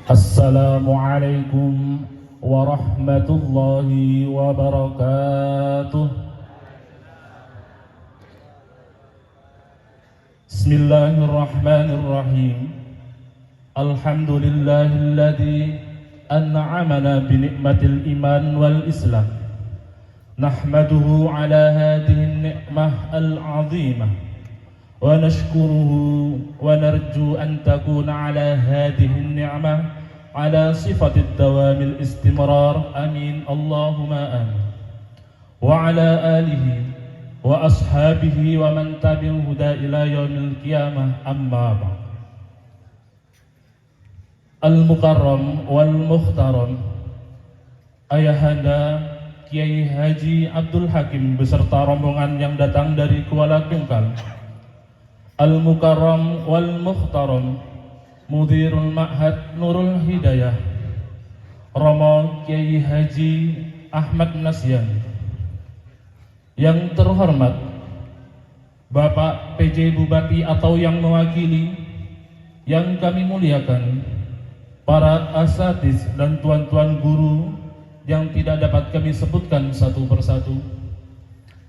Assalamualaikum warahmatullahi wabarakatuh. Bismillahirrahmanirrahim. Alhamdulillahilladzi an'amana bi ni'matil iman wal islam. Nahmaduhu ala hadhihi ni'mah al-'azimah wa nashkuruhu wa narju an takuna ala hadhihi ni'mah ala sifatid dawamil istimrar. Amin Allahumma amin. Wa ala alihi wa ashabihi wa man tabi'al huda ila yaumil qiyamah. Amma ba'd. Al-Mukarram wal Mukhtaram, Ayahanda Kiai Haji Abdul Hakim beserta rombongan yang datang dari Kuala Tungkal. Al-Mukarram wal Mukhtaram, Mudirul Ma'had Nurul Hidayah, Romo Kiai Haji Ahmad Nasyan. Yang terhormat Bapak PJ Bupati atau yang mewakili, yang kami muliakan para asatiz dan tuan-tuan guru yang tidak dapat kami sebutkan satu persatu,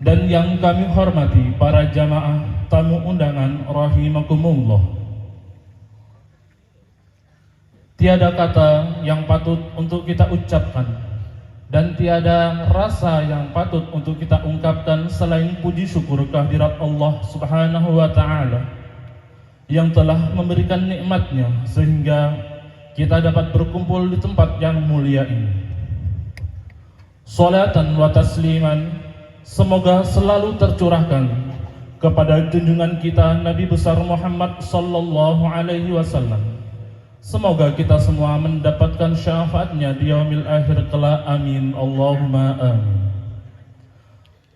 dan yang kami hormati para jamaah tamu undangan rahimakumullah. Tiada kata yang patut untuk kita ucapkan dan tiada rasa yang patut untuk kita ungkapkan selain puji syukur kehadirat Allah Subhanahu wa ta'ala yang telah memberikan nikmatnya sehingga kita dapat berkumpul di tempat yang mulia ini. Salatan wa tasliman semoga selalu tercurahkan kepada junjungan kita Nabi besar Muhammad sallallahu alaihi wasallam. Semoga kita semua mendapatkan syafaatnya di yaumil akhir kelak. Amin Allahumma amin.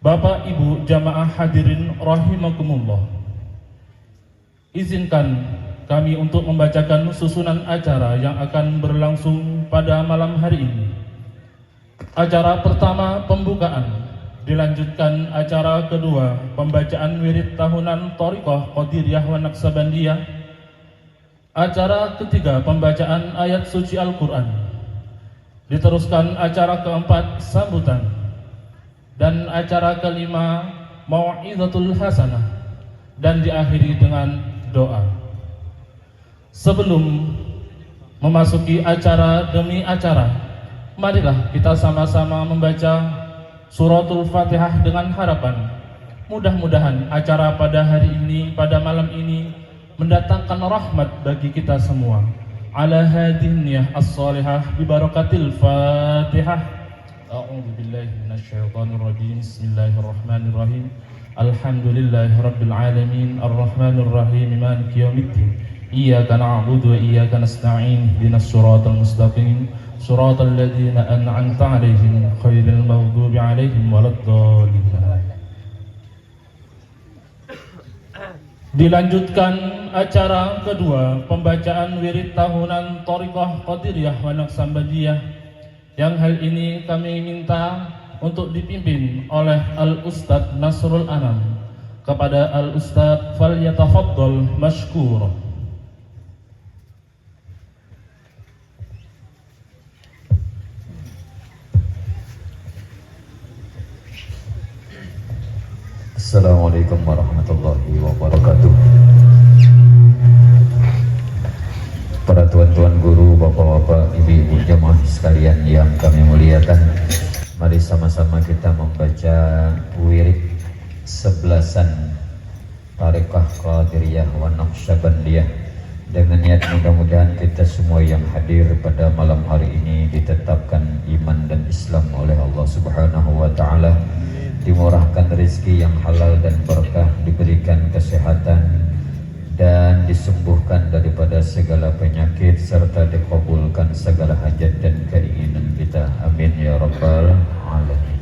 Bapak Ibu jamaah hadirin rahimakumullah, izinkan kami untuk membacakan susunan acara yang akan berlangsung pada malam hari ini. Acara pertama pembukaan, dilanjutkan acara kedua pembacaan wirid tahunan Thariqah Qadiriyah wa Naqsabandiyah. Acara ketiga pembacaan ayat suci Al-Quran. Diteruskan acara keempat sambutan, dan acara kelima mau'izatul hasanah, dan diakhiri dengan doa. Sebelum memasuki acara demi acara, marilah kita sama-sama membaca suratul Fatihah dengan harapan mudah-mudahan acara pada hari ini, pada malam ini mendatangkan rahmat bagi kita semua. Ala hadhihi as-salihah bi barakatil Fatihah. A'udzu billahi minasyaitonir rajim. Bismillahirrahmanirrahim. Alhamdulillahirabbil alamin arrahmanir rahim maliki yaumiddin. Iyyaka na'budu wa iyyaka nasta'in. Ihdinas siratal mustaqim. Siratal ladzina an'amta 'alaihim ghairil maghdubi 'alaihim waladdallin. Dilanjutkan acara kedua pembacaan wirid tahunan Thariqah Qadiriyah wa Naqsabandiyah, yang hal ini kami minta untuk dipimpin oleh Al-Ustadz Nasrul Anam. Kepada Al-Ustadz falyatafaddal mashkur. Assalamualaikum warahmatullahi wabarakatuh. Para tuan-tuan guru, bapak-bapak, ibu-ibu jemaah sekalian yang kami muliakan, mari sama-sama kita membaca wirid 11 Thariqah Qadiriyah wa Naqsabandiyah dengan niat mudah-mudahan kita semua yang hadir pada malam hari ini ditetapkan iman dan Islam oleh Allah Subhanahu wa ta'ala, dimurahkan rezeki yang halal dan berkah, diberikan kesehatan dan disembuhkan daripada segala penyakit, serta dikabulkan segala hajat dan keinginan kita. Amin ya rabbal alamin.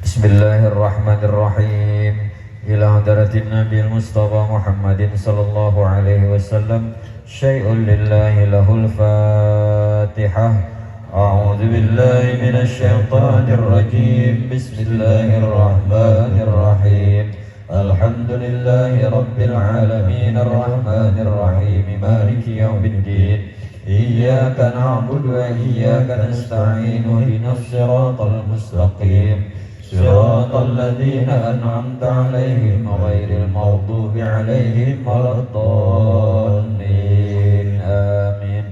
Bismillahirrahmanirrahim. Ila hadratin Nabi Mustafa Muhammadin sallallahu alaihi wasallam. Syai'un lillahi lahul Fatihah. أعوذ بالله من الشيطان الرجيم. بسم الله الرحمن الرحيم. الحمد لله رب العالمين الرحمن الرحيم مالك يوم الدين إياك نعبد وإياك نستعين اهدنا الصراط المستقيم صراط الذين أنعمت عليهم غير المغضوب عليهم ولا الضالين آمين.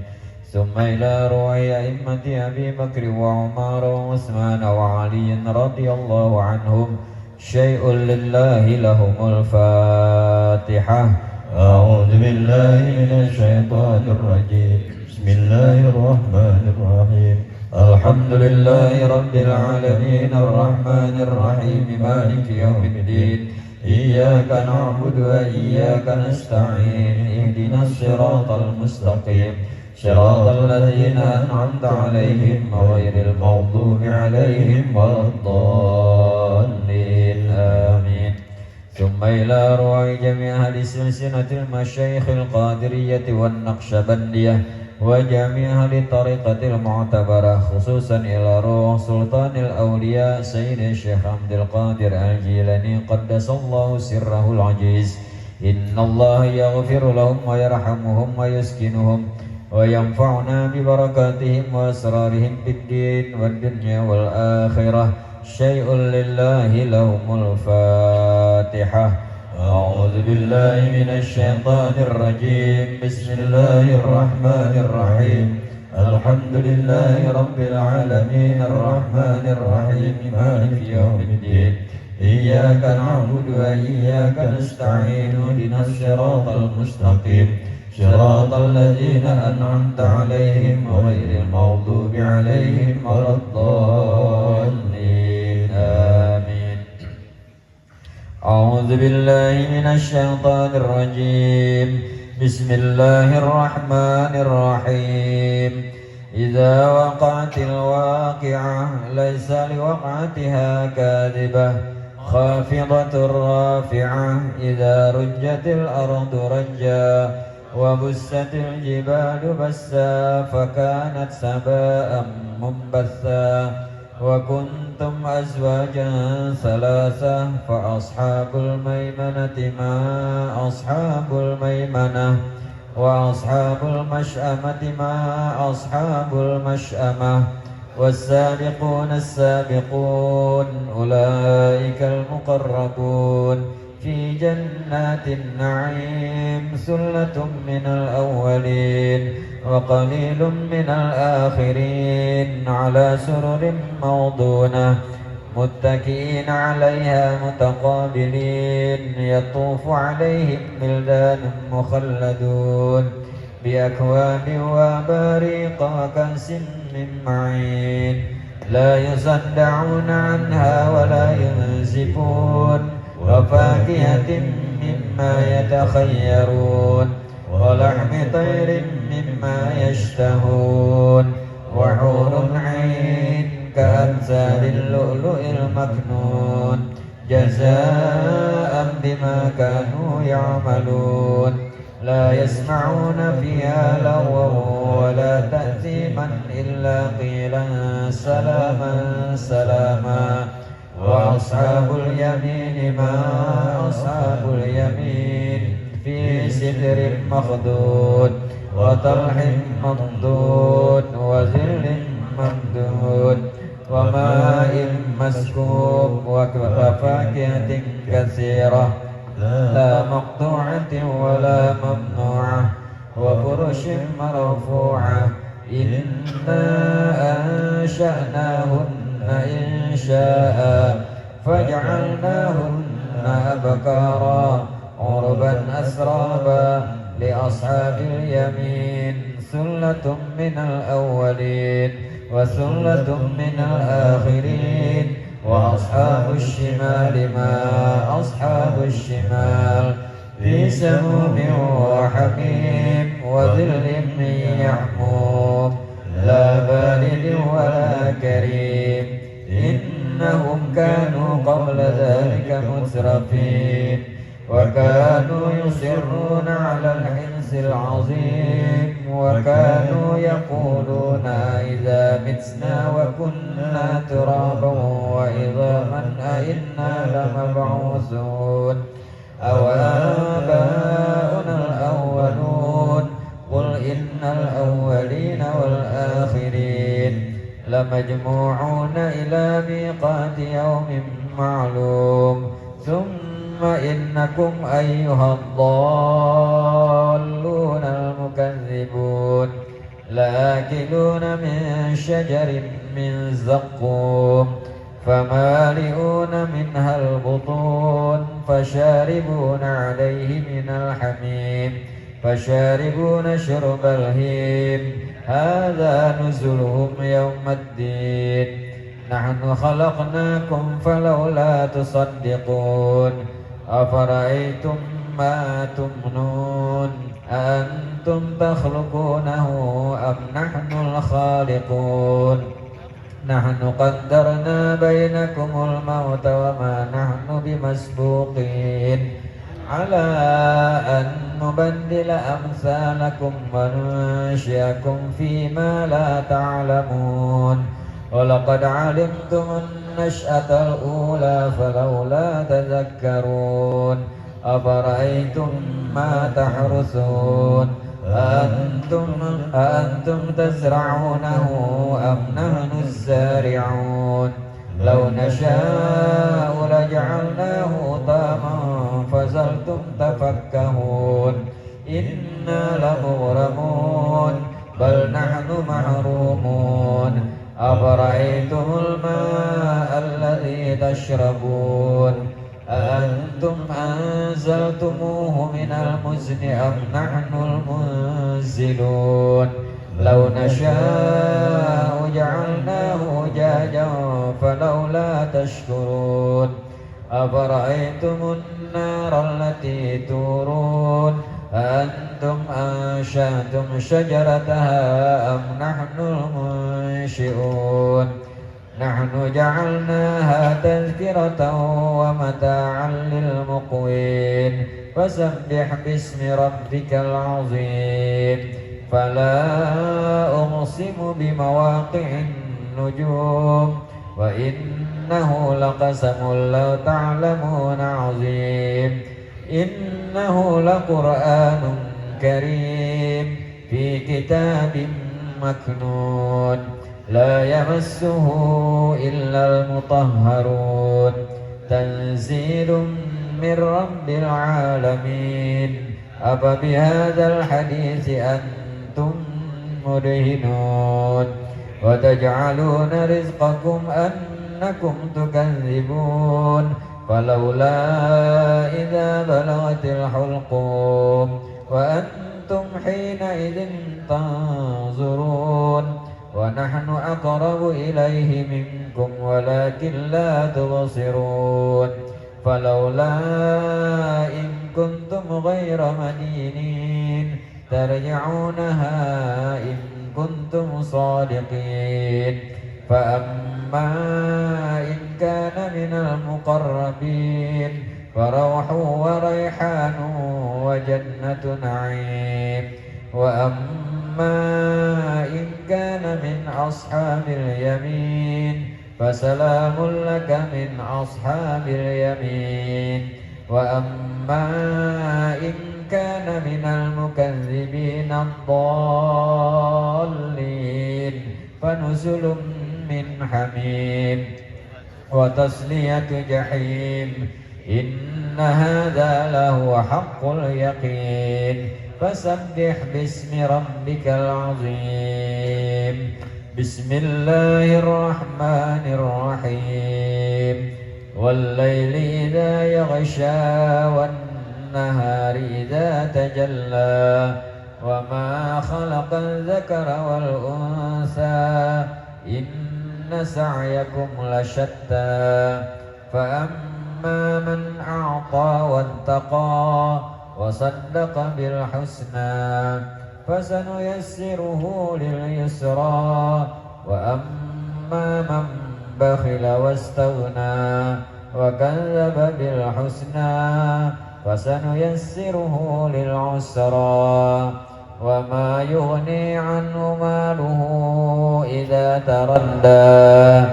ثم إلى روح أئمة أبي بكر وعمر وعثمان وعلي رضي الله عنهم شيء لله لهم الفاتحة. أعوذ بالله من الشيطان الرجيم. بسم الله الرحمن الرحيم. الحمد لله رب العالمين الرحمن الرحيم مالك يوم الدين إياك نعبد وإياك نستعين اهدنا الصراط المستقيم صراط الذين أنعمت عليهم غير المغضوب عليهم ولا الضالين آمين. ثم إلى روح جميع أهل سلسلة المشايخ القادرية والنقشبندية وجميع أهل الطريقة المعتبرة خصوصا إلى روح سلطان الأولياء سيد الشيخ عبد القادر الجيلاني قدس الله سره العزيز. إن الله يغفر لهم ويرحمهم ويسكنهم وينفعنا ببركاتهم وأسرارهم في الدين والدنيا والآخرة. شيء لله لهم الفاتحة. أعوذ بالله من الشيطان الرجيم. بسم الله الرحمن الرحيم. الحمد لله رب العالمين الرحمن الرحيم مالك يوم الدين إياك نعبد وإياك نستعين اهدنا الصراط المستقيم صراط الذين أنعمت عليهم غير المغضوب عليهم ولا الضالين آمين. أعوذ بالله من الشيطان الرجيم. بسم الله الرحمن الرحيم. إذا وقعت الواقعة ليس لوقعتها كاذبة خافضة رافعة إذا رجت الأرض رجا وبست الجبال بسا فكانت سباء منبثا وكنتم أزواجا ثلاثة فأصحاب الميمنة ما أصحاب الميمنة وأصحاب المشأمة ما أصحاب المشأمة والسابقون السابقون أولئك المقربون في جنات النعيم ثلة من الأولين وقليل من الآخرين على سرر موضونة متكئين عليها متقابلين يطوف عليهم ولدان مخلدون بأكواب وأباريق وكأس من معين لا يصدعون عنها ولا ينزفون وفاكهة مما يتخيرون ولحم طير مما يشتهون وحور عين كأمثال اللؤلؤ المكنون جزاء بما كانوا يعملون لا يسمعون فيها لغوا ولا تأثيما إلا قيلا سلاما سلاما وأصحاب اليمين ما أصحاب اليمين في سدر مخضود وطلح ممدود وظل ممدود وماء مسكوب وفاكهة كثيرة لا مقطوعة ولا ممنوعة وفرش مرفوعة إنا أنشأناهن إنشاء فجعلناهن أبكارا عربا أسرابا لأصحاب اليمين ثلة من الأولين وثلة من الآخرين وأصحاب الشمال ما أصحاب الشمال في سموم وحميم وظل من يحموم لا بارد ولا كريم إنهم كانوا قبل ذلك مترفين وكانوا يصرون على الحنث العظيم وكانوا يقولون إذا متنا وكنا ترابا وعظاما أئنا لمبعوثون أو آباؤنا الأولون قل إن الأولين والآخرين لمجموعون إلى ميقات يوم معلوم ثم إنكم أيها الضالون المكذبون لآكلون من شجر من زقوم فمالئون منها البطون فشاربون عليه من الحميم فشاربون شرب الهيم هذا نزلهم يوم الدين نحن خلقناكم فلولا تصدقون أفرأيتم ما تمنون أأنتم تخلقونه أم نحن الخالقون نحن قدرنا بينكم الموت وما نحن بمسبوقين على أن نبدل أمثالكم وننشئكم فيما لا تعلمون ولقد علمتم النشأة الأولى فلولا تذكرون أفرأيتم ما تحرثون أأنتم تزرعونه أم نحن الزارعون لو نشاء لجعلناه طاما فظلتم تفكهون إنا لمغرمون بل نحن محرومون أفرأيتم الماء الذي تشربون أأنتم أنزلتموه من المزن أم نحن المنزلون لو نشاء جعلناه أجاجا فلولا تشكرون أفرأيتم النار التي تورون أأنتم أنشأتم شجرتها أم نحن المنشئون نحن جعلناها تذكرة ومتاعا للمقوين فسبح باسم ربك العظيم فلا أقسم بمواقع النجوم وإنه لقسم لو تعلمون عظيم إنه لقرآن كريم في كتاب مكنون لا يمسه إلا المطهرون تنزيل من رب العالمين أفبهذا الحديث أنتم مدهنون وتجعلون رزقكم أنكم تكذبون فلولا إذا بلغت الحلقوم وأنتم حينئذ تنظرون ونحن أقرب إليه منكم ولكن لا تبصرون فلولا إن كنتم غير مدينين ترجعونها إن كنتم صادقين فأما إن كان من المقربين فروح وريحان وجنة نعيم وأما إن كان من أصحاب اليمين فسلام لك من أصحاب اليمين وأما إن كان من المكذبين الضالين فنزل من حميم وتصلية جحيم إن هذا لهو حق اليقين فسبح باسم ربك العظيم بسم الله الرحمن الرحيم والليل إذا يغشى والنهار إذا تجلى وما خلق الذكر والأنثى إن سعيكم لشتى فأما من أعطى واتقى وصدق بالحسنى فسنيسره لليسرى وأما من بخل واستغنى وكذب بالحسنى فسنيسره للعسرى وما يغني عنه ماله إذا تردى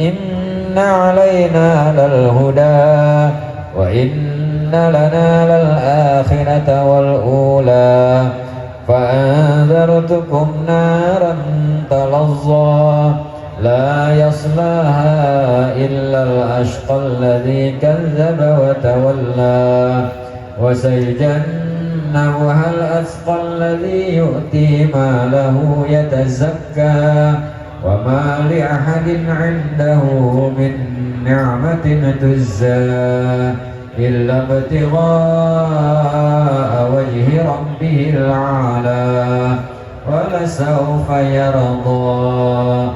إن علينا للهدى وإن لنا للآخرة والأولى فأنذرتكم نارا تلظى لا يصلاها إلا الأشقى الذي كذب وتولى وسيجنبها الأتقى الذي يؤتي ماله يتزكى وما لأحد عنده من نعمة تجزى إلا ابتغاء وجه ربه الأعلى ولسوف يرضى.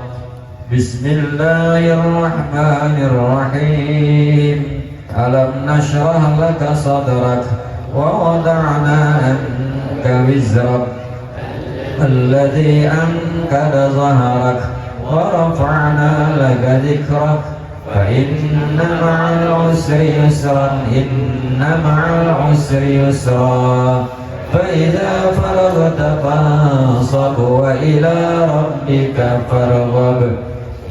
بسم الله الرحمن الرحيم. ألم نشرح لك صدرك ووضعنا عنك وزرك الذي أنقض ظهرك ورفعنا لك ذكرك فإن مع العسر يسرا إن مع العسر يسرا فإذا فرغت فانصب وإلى ربك فارغب.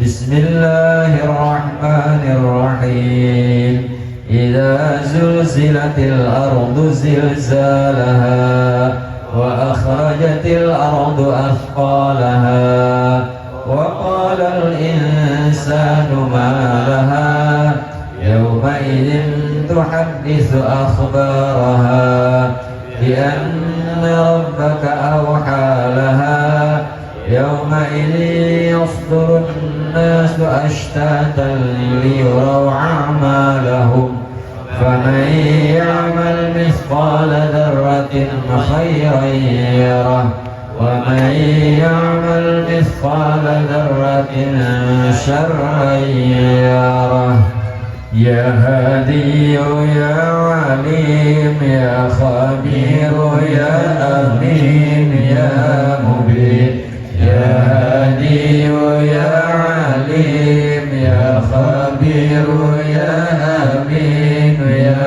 بسم الله الرحمن الرحيم. إذا زلزلت الأرض زلزالها وأخرجت الأرض أثقالها وقال الإنسان ما لها يومئذ تحدث أخبارها بأن ربك أوحى لها يومئذ يصدر الناس أشتاتا ليروا أعمالهم فمن يعمل مثقال ذرة خيرا يره ومن يعمل مثقال ذرة شرا يره. يا هادي يا عليم يا خبير يا أمين يا مبين. يا هادي يا عليم يا خبير يا أمين يا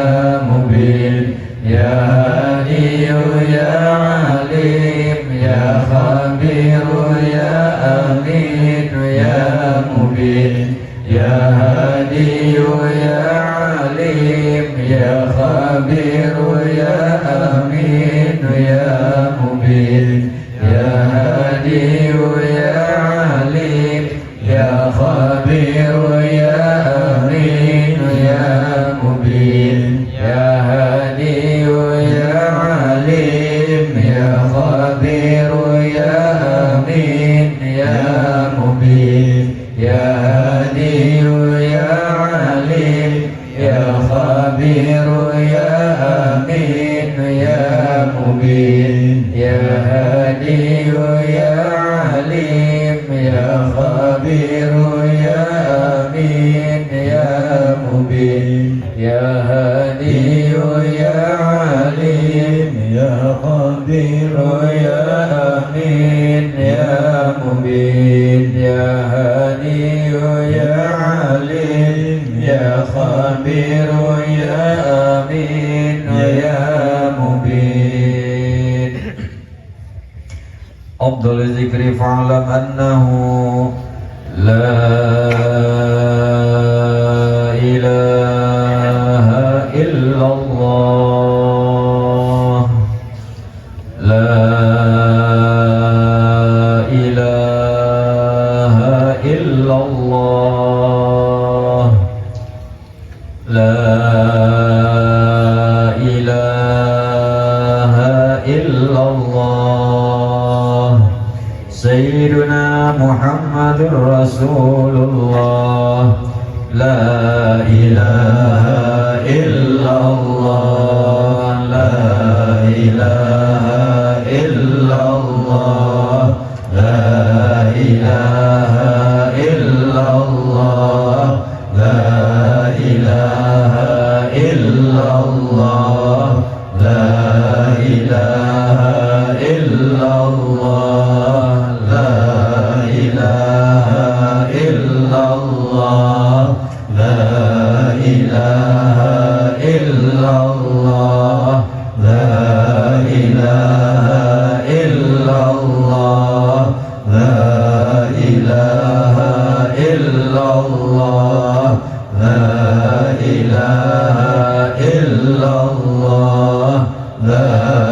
مبين. يا هادي يا عليم يا خبير يا أمين يا مبين. يا هادي يا عليم يا خبير يا أمين يا مبين. يا هادي يا عليم يا خبير يا أمين يا مبين. يا هادي يا عليم يا خبير يا أمين يا مبين. يا هادي يا عليم يا خبير يا أمين يا مبين. يا هادي يا عليم يا خبير يا أمين يا مبين. يا هادي يا عليم يا خبير يا أمين يا مبين. يا هادي يا عليم يا خبير يا أمين يا مبين. أفضل الذكر فاعلم أنه لا إله إلا الله. لا إله إلا الله. لا إله إلا الله. سيدنا محمد رسول الله. لا إله إلا الله. لا إله إلا الله. لا إله إلا الله. لا إله إلا الله. لا إله إلا الله. لا إله إلا الله. لا إله إلا الله. لا إله إلا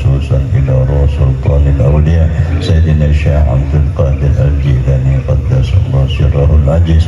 خصوصا إلى روح سلطان الأولياء سيدنا الشيخ عبد القادر الجيلاني قدس الله سره العزيز.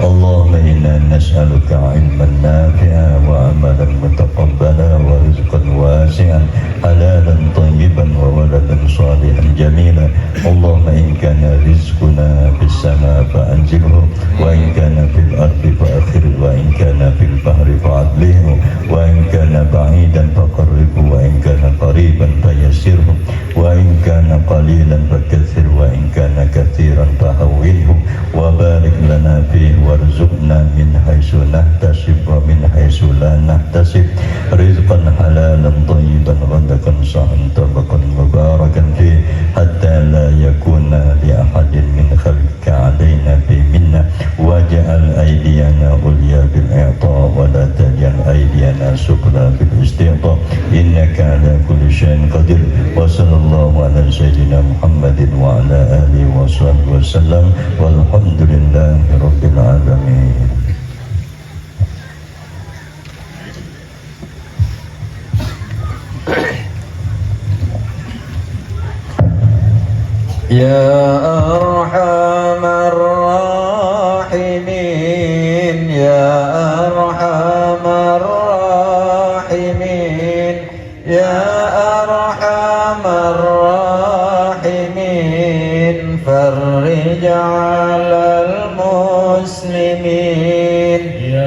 اللهم إنا نسألك علما نافعا وعملا متقبلا ورزقا واسعا حلالا طيبا وولدا صالحا جميلا. اللهم إن كان رزقنا في السماء فأنزله، وإن كان في الأرض فأخره، وإن كان في البحر فعدله، وإن كان بعيدا فقربه، وإن كان قريبا فيسره، وإن كان قليلا فكثر، وإن كان كثيرا فهونه، وبارك لنا فيه وارزقنا من حيث نحتسب ومن حيث لا نحتسب رزقا حلالا طيبا غدقا صحا طبقا مباركا فيه حتى لا يكون لأحد من خلقك علينا في منا. واجعل أيدينا عليا بالإعطاء ولا تجعل أيدينا سفلى بالاستعطاء إنك على كل شيء قدير. وصلى الله على سيدنا محمد وعلى آله وصحبه وسلم والحمد لله رب العالمين. يا أرحم الراحمين يا أرحم الراحمين يا أرحم الراحمين فرج على المسلمين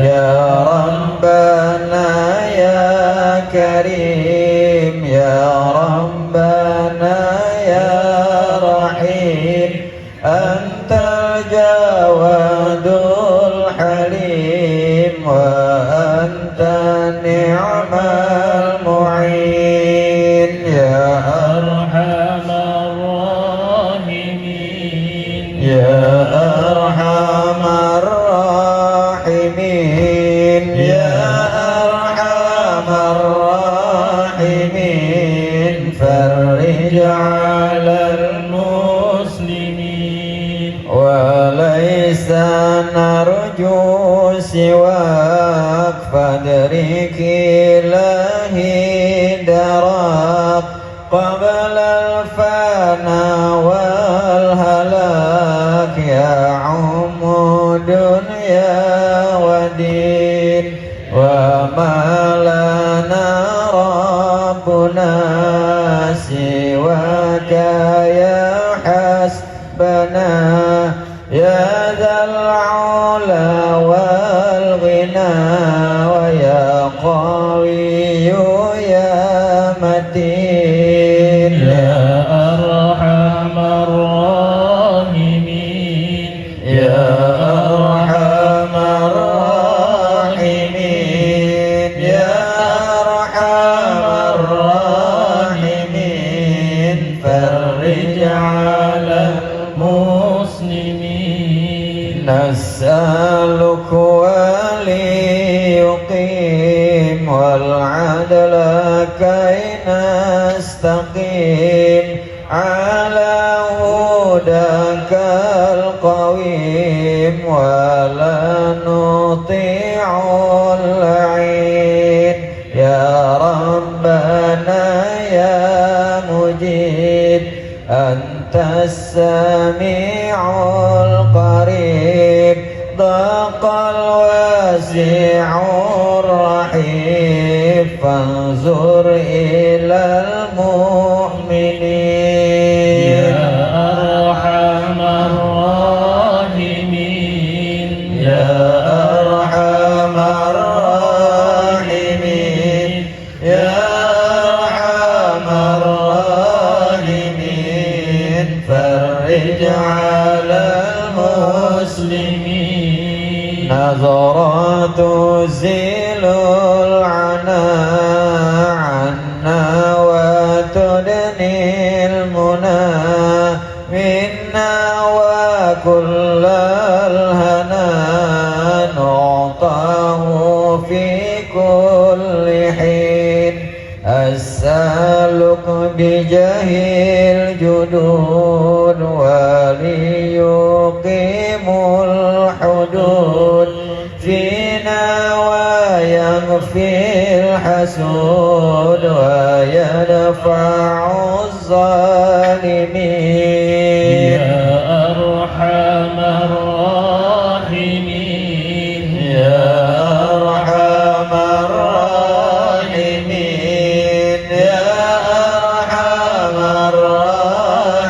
يا ربنا يا كريم يا ربنا يا رحيم أنت الجواد الحليم وأنت نعم المعين يا أرحم الراحمين يا أرحم الراحمين يا أرحم الراحمين فرج على المسلمين وليس نرجو سواك فادرك إلهي دراك قبل الفناء والهلاك يا عمود دنيا ودين وما لنا ربنا سواك يا حسبنا يا ذا العلا والغنى ويا قوي يا متين يا أرحم الراحمين يا أرحم الراحمين يا أرحم الراحمين فرج على المسلمين نسألك وليقيم والعدل كي نستقيم على هداك القويم ولا نطيع اللعين يا ربنا يا مجيد أنت السميع القريب ضاق الواسع الرحيم فانظر إلى المؤمنين يا أرحم الراحمين يا أرحم الراحمين يا أرحم الراحمين فرج على المسلمين نظرات تزيل العنا عنا وتدني المنى منا وكل الهنا نعطاه في كل حين أسألك بجاه الجدود وليقيم الحدود فينا ويغفر الحسود ويدفع الظالمين يا أرحم الراحمين يا أرحم الراحمين يا أرحم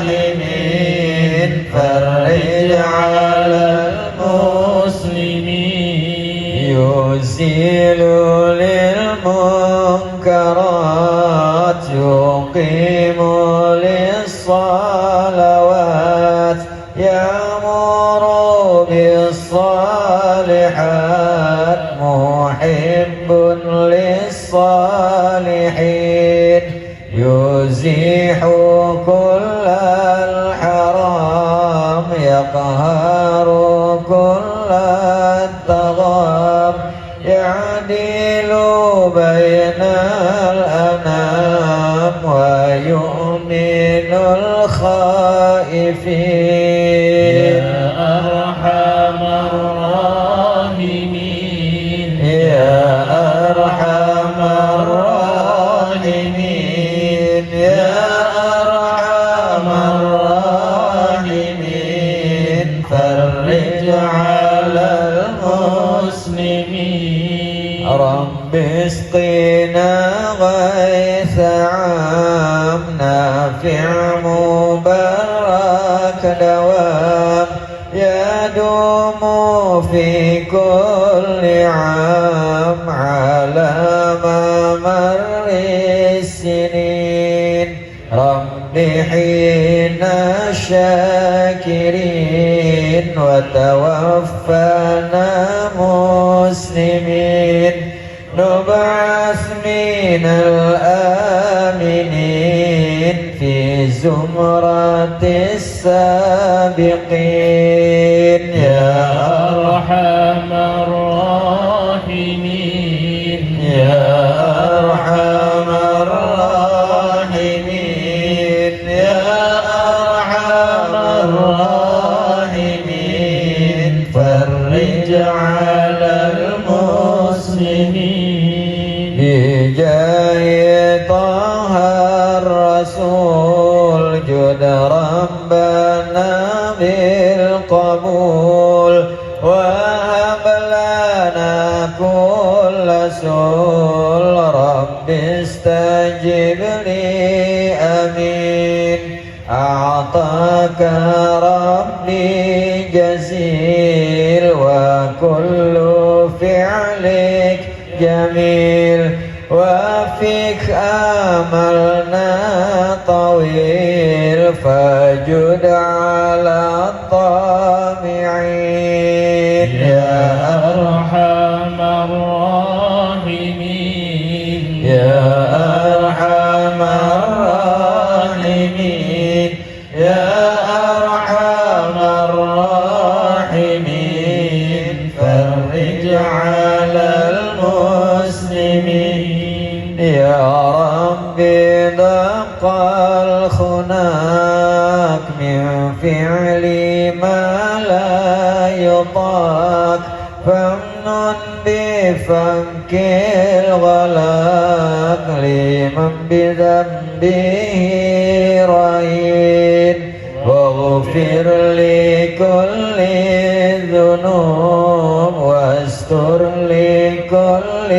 الراحمين فرج على المسلمين يزيل للمنكرات يقيم للصلوات يأمر بالصالحات محب للصالحين يزيح كل الحرام يقهر كل الطغام يعدل بين الأنام ويؤمن الخائفين يا أرحم الراحمين يا أرحم الراحمين يا أرحم الراحمين فرج على المسلمين رب اسقنا غيث عام نافع مبارك دوام يدوم في كل عام على ممر السنين رب حين الشاكرين وتوفنا مسلمين نبعث من الآمنين في زمرة السابقين يا أرحم الراحمين يا أرحم الراحمين يا أرحم الراحمين فرج على المسلمين بجاه طه الرسول جد ربنا بالقبول وهب لنا كل سول رب استجب لي أمين أعطاك ربي جزيل وكل فعلك جميل وفيك آملنا طويل فجد على الطامعين يا أرحم الراحمين يا أرحم الراحمين يا أرحم الراحمين فرج على المسلمين يا رب دق الخناق من فعل ما لا يطاق فامنن بفك الغلاق لمن بذنبه رهين واغفر لكل الذنوب واستر لكل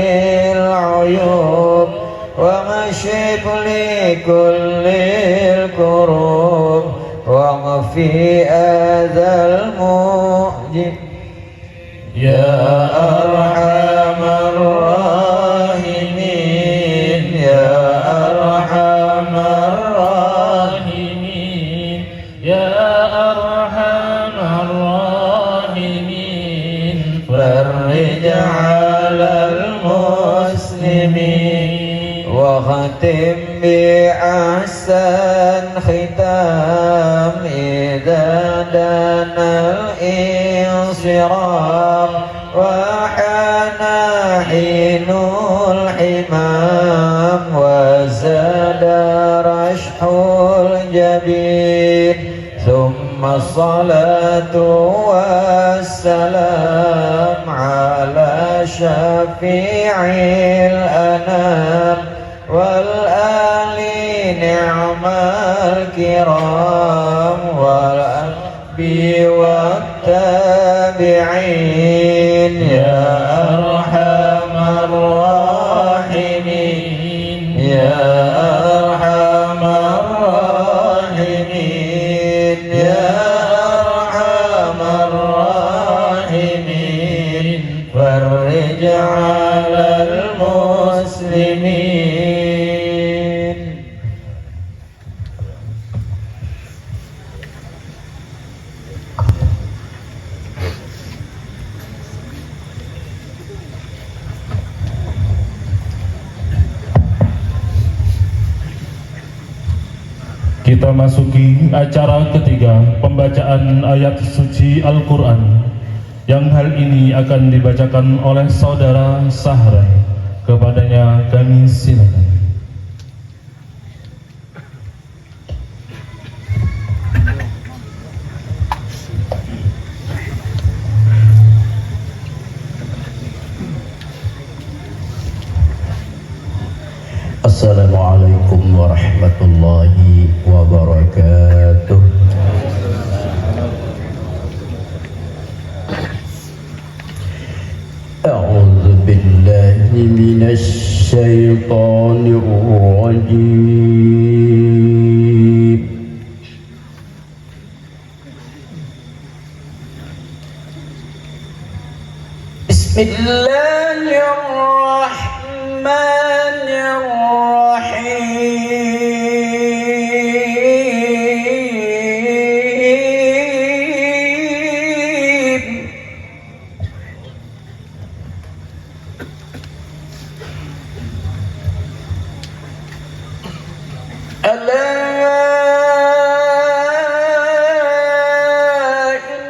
العيوب ومشف لكل الكروب واغفي أذى المؤذي يا أرحم الراحمين يا أرحم الراحمين يا أرحم الراحمين فرج على المسلمين وختم بأحسن ختام إذا دنا الانصراف وحان حين الحمام وزاد رشح الجبين ثم الصلاة والسلام على شفيع الأنام والآل نعم الكرام والأنبي والتابعين يا أرحم الراحمين يا أرحم الراحمين يا أرحم الراحمين فرج على المسلمين. Kita masuki acara ketiga, pembacaan ayat suci Al-Quran, yang hal ini akan dibacakan oleh Saudara Sahran. Kepadanya kami silakan. Assalamualaikum warahmatullahi wabarakatuh. A'udzu billahi minasy syaithanir rajim. Bismillahirrahmanirrahim.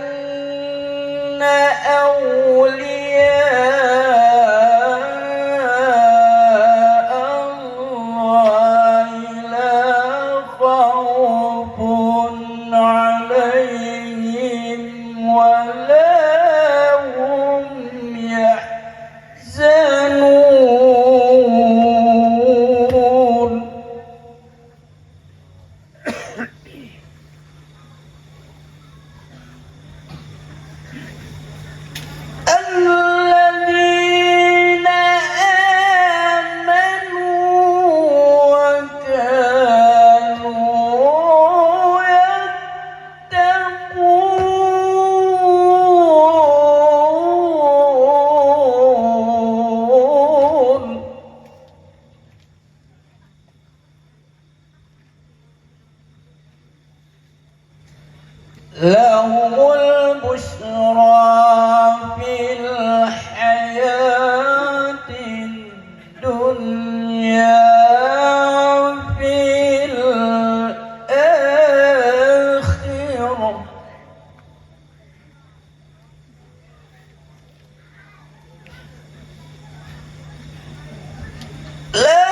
Inna awliya lahumul busyra fil hayatid dunya fil akhirah la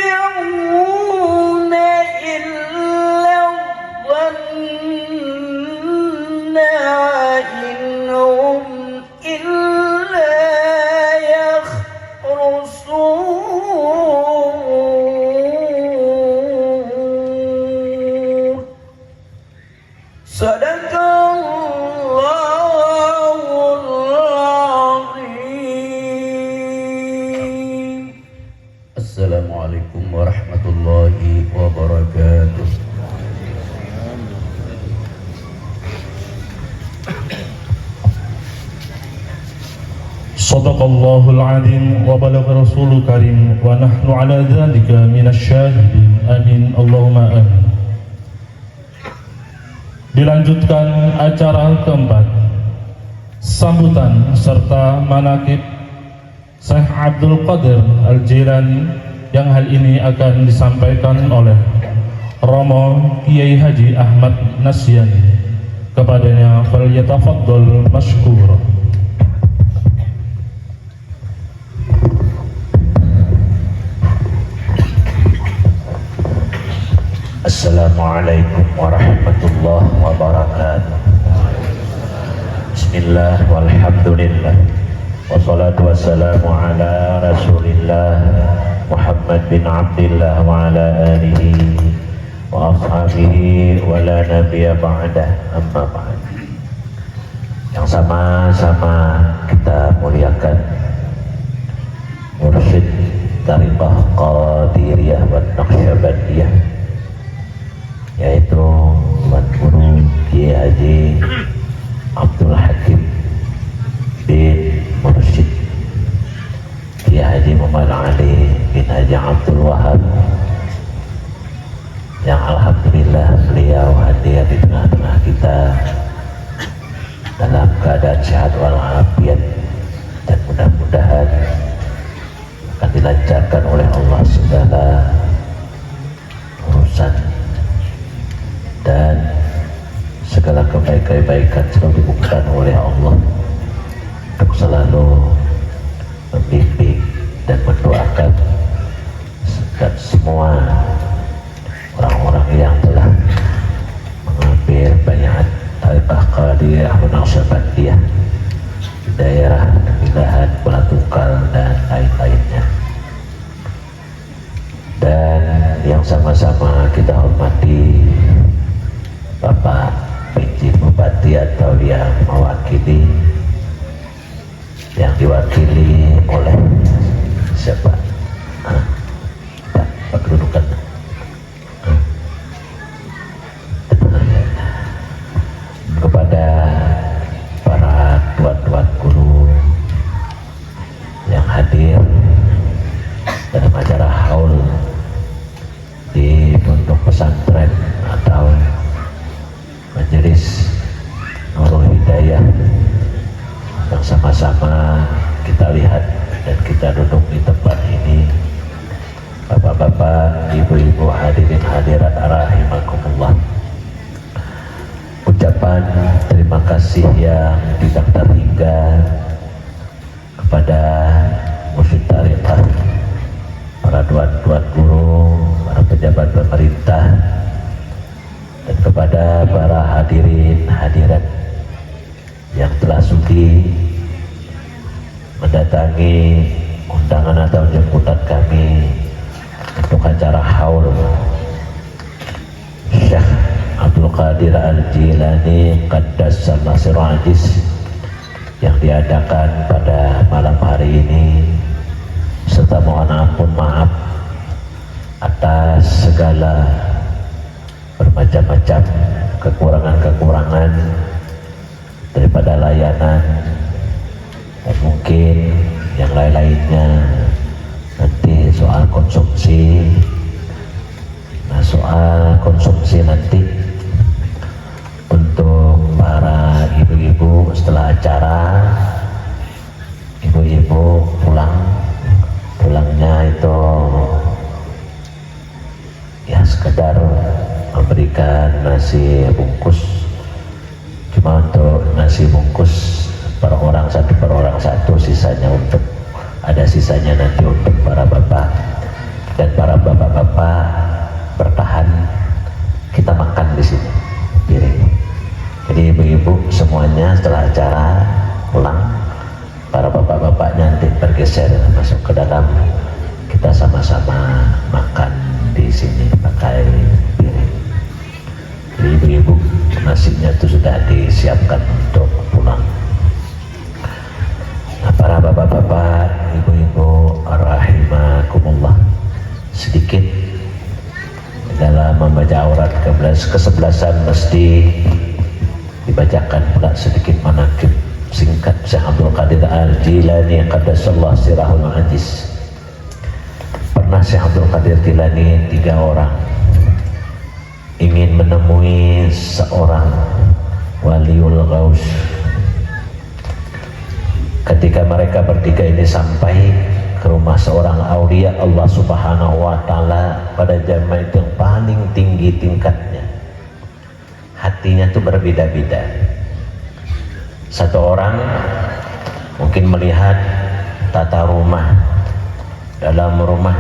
يتبعون إلا الظن وإن هم إلا يخرصون. صدق الله العظيم. Assalamualaikum warahmatullahi wabarakatuh. Sadaqallahul azim wa balagha rasulul karim wa nahnu ala dzalika minasyahidin. Amin Allahumma amin. Dilanjutkan acara keempat, sambutan serta manaqib Syekh Abdul Qadir Al-Jilani yang hal ini akan disampaikan oleh Romo Kiai Haji Ahmad Nasyani. Kepadanya falyatafaddal masykur. Assalamualaikum warahmatullahi wabarakatuh. Bismillah walhamdulillah wassalatu wassalamu ala rasulillah Muhammad bin Abdillah wa ala alihi wa ashabihi wa la nabiyya ba'dah, amma ba'd. Yang sama-sama kita muliakan Mursyid Tariqah Qadiriyah wa Naqsyabandiyah, yaitu Tuan Guru Kiai Haji Abdul Hakim bin Mursyid Kiai Haji Muhammad Ali bin Haji Abdul Wahab, yang alhamdulillah beliau hadir di tengah-tengah kita dalam keadaan sehat walafiat, dan mudah-mudahan akan dilancarkan oleh Allah segala urusan dan segala kebaikan selalu dibukakan oleh Allah untuk selalu membimbing dan mendoakan dan semua orang-orang yang telah mengambil banyak Tariqah Qadiriyah wa Naqsyabandiyah di daerah Kemilahan, Bola Tungkal dan lain-lainnya. Dan yang sama-sama kita hormati Bapak PJ Bupati atau yang mewakili, yang diwakili oleh siapa? Pak kedudukan. Kepada para tuan-tuan guru yang hadir dalam acara haul di pondok pesantren atau Majelis Nurul Hidayah, yang sama-sama kita lihat dan kita duduk di tempat ini, bapak-bapak, ibu-ibu, hadirin hadirat rahimakumullah. Ucapan terima kasih yang tidak terhingga kepada Mursyid Tariqah, para tuan-tuan guru, para pejabat pemerintah, dan kepada para hadirin hadirat yang telah sudi mendatangi undangan atau jemputan kami untuk acara haul Syekh Abdul Qadir Al-Jilani Qaddassallahu Sirrul Aziz yang diadakan pada malam hari ini, serta mohon ampun maaf atas segala bermacam-macam kekurangan-kekurangan daripada layanan dan mungkin yang lain-lainnya. Nanti soal konsumsi, soal konsumsi nanti untuk para ibu-ibu setelah acara, ibu-ibu pulangnya itu ya sekedar memberikan nasi bungkus, cuma untuk nasi bungkus per orang satu, sisanya untuk ada sisa sisanya nanti untuk para bapak dan para bapak-bapak bertahan, kita makan di sini piring. Jadi ibu-ibu semuanya setelah acara pulang, para bapak-bapak nanti bergeser masuk ke dalam, kita sama-sama makan di sini pakai piring. Jadi ibu-ibu nasinya itu sudah disiapkan untuk pulang. Nah, para bapak-bapak, ibu-ibu rahimakumullah, sedikit dalam membaca aurat kesebelasan mesti dibacakan pula sedikit manaqib singkat Syekh Abdul Qadir Al-Jilani qaddasallahu sirahul aziz. Pernah Syekh Abdul Qadir Jilani 3 orang ingin menemui seorang waliul ghaus. Ketika mereka bertiga ini sampai ke rumah seorang aulia Allah Subhanahu wa Ta'ala pada zaman itu yang paling tinggi tingkatnya, hatinya itu berbeda-beda. Satu orang mungkin melihat tata rumah, dalam rumah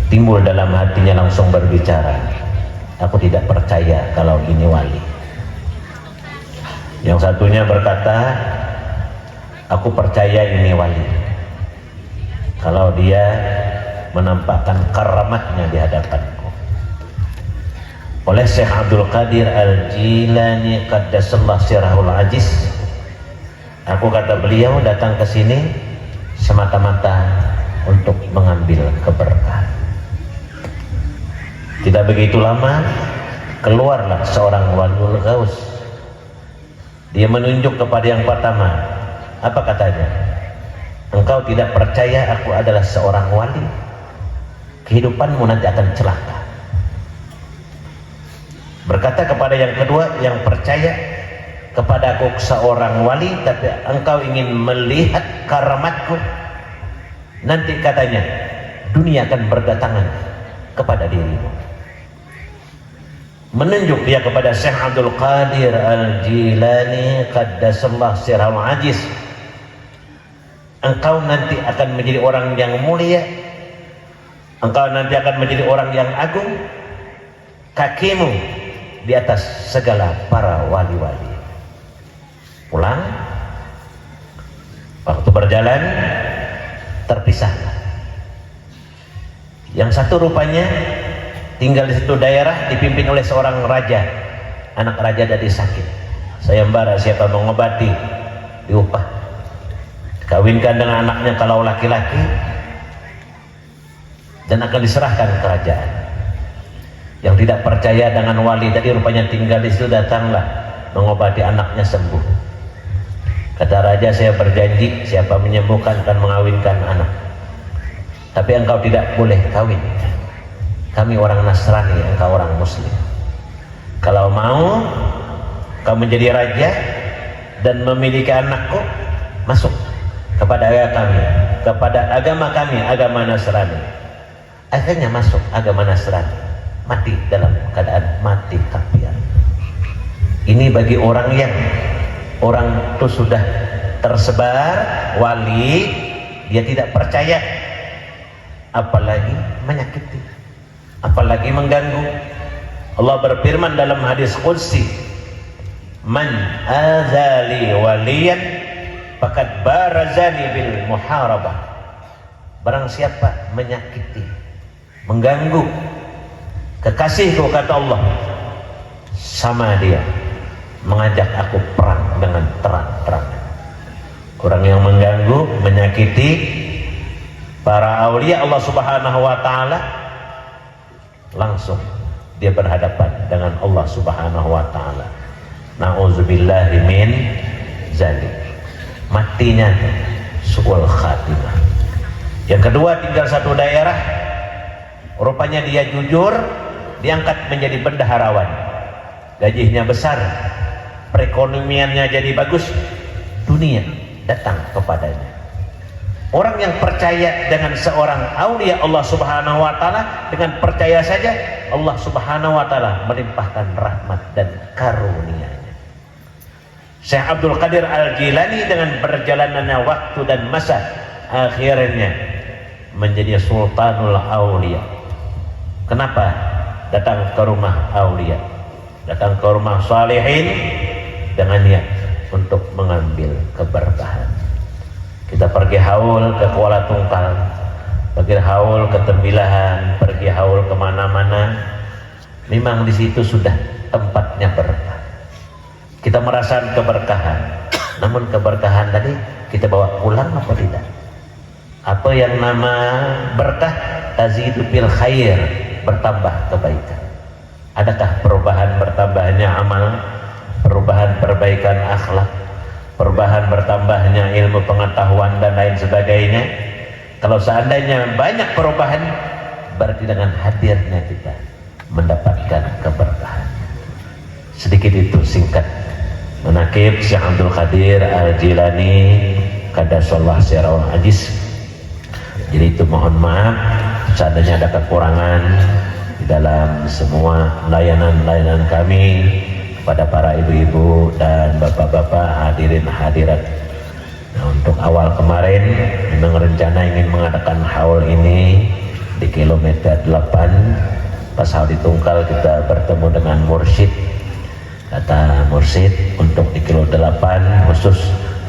timbul dalam hatinya langsung berbicara, aku tidak percaya kalau ini wali. Yang satunya berkata, aku percaya ini wali kalau dia menampakkan karamatnya di hadapanku. Oleh Syekh Abdul Qadir Al-Jilani qaddasallahu sirahul aziz, aku kata beliau datang ke sini semata-mata untuk mengambil keberkahan. Tidak begitu lama keluarlah seorang waliul ghaus. Dia menunjuk kepada yang pertama. Apa katanya? Engkau tidak percaya aku adalah seorang wali, kehidupanmu nanti akan celaka. Berkata kepada yang kedua, yang percaya kepada aku seorang wali tapi engkau ingin melihat karamatku, nanti katanya dunia akan berdatangan kepada dirimu. Menunjuk dia kepada Syekh Abdul Qadir Al-Jilani qaddasallahu sirahul aziz, engkau nanti akan menjadi orang yang mulia, engkau nanti akan menjadi orang yang agung, kakimu di atas segala para wali-wali. Pulang, waktu berjalan terpisah. Yang satu rupanya tinggal di satu daerah dipimpin oleh seorang raja, anak raja dari sakit. Sayembara siapa mengobati diupah, kawinkan dengan anaknya kalau laki-laki, dan akan diserahkan kerajaan. Yang tidak percaya dengan wali tadi rupanya tinggal di situ, datanglah mengobati anaknya sembuh. Kata raja, saya berjanji siapa menyembuhkan akan mengawinkan anak, tapi engkau tidak boleh kawin. Kami orang Nasrani, engkau orang Muslim. Kalau mau kau menjadi raja dan memiliki anakku, masuk kepada agama kami, agama Nasrani. Akhirnya masuk agama Nasrani, mati dalam keadaan mati kafir. Ini bagi orang yang orang itu sudah tersebar wali, dia tidak percaya, apalagi menyakiti, apalagi mengganggu. Allah berfirman dalam hadis qudsi, man azali waliyan faqad barazani bil muharabah. Barang siapa menyakiti, mengganggu kekasihku, kata Allah, sama dia mengajak aku perang dengan terang-terang. Orang yang mengganggu, menyakiti para aulia Allah Subhanahu wa Ta'ala, langsung dia berhadapan dengan Allah Subhanahu wa Ta'ala. Na'udzubillahi min zalik. Matinya su'ul khatimah. Yang kedua, tinggal satu daerah, rupanya dia jujur, diangkat menjadi bendaharawan, gajinya besar, perekonomiannya jadi bagus, dunia datang kepadanya. Orang yang percaya dengan seorang aulia Allah Subhanahu wa Ta'ala, dengan percaya saja Allah Subhanahu wa Ta'ala melimpahkan rahmat dan karunia-Nya. Syekh Abdul Qadir Al-Jilani dengan berjalannya waktu dan masa akhirnya menjadi sultanul aulia. Kenapa? Datang ke rumah aulia, datang ke rumah salihin dengan niat untuk mengambil keberkahan. Kita pergi haul ke Kuala Tungkal, pergi haul ke Tembilahan, pergi haul kemana-mana, memang di situ sudah tempatnya berkah. Kita merasakan keberkahan, namun keberkahan tadi kita bawa pulang apa tidak? Apa yang nama berkah? Tazidu bil khair, bertambah kebaikan. Adakah perubahan bertambahnya amal, perubahan perbaikan akhlak, perubahan bertambahnya ilmu pengetahuan dan lain sebagainya? Kalau seandainya banyak perubahan, berarti dengan hadirnya kita mendapatkan keberkahan. Sedikit itu singkat menakib Syekh Abdul Qadir Al-Jilani Qaddasallahu sirrahul aziz. Jadi itu mohon maaf seandainya ada kekurangan di dalam semua layanan-layanan kami kepada para ibu-ibu dan bapak-bapak hadirin hadirat. Nah, untuk awal kemarin memang rencana ingin mengadakan haul ini di kilometer 8. Pas haul di Tungkal kita bertemu dengan mursyid. Kata mursyid untuk di kilo 8 khusus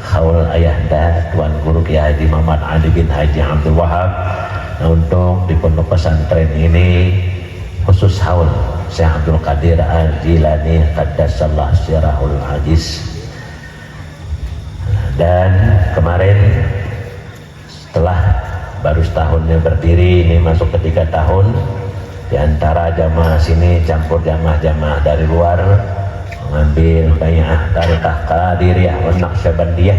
haul ayahanda Tuan Guru Kiai Haji Muhammad Ali bin Haji Abdul Wahab. Nah, untuk di pondok pesantren ini khusus haul Syekh Abdul Qadir Al-Jilani Qaddasallahu sirrahul aziz. Dan kemarin setelah baru setahunnya berdiri, ini masuk ke 3 tahun, di antara jamaah sini campur jamaah-jamaah dari luar mengambil bai'ah Tariqah Qadiriyah wa Naqsyabandiyah.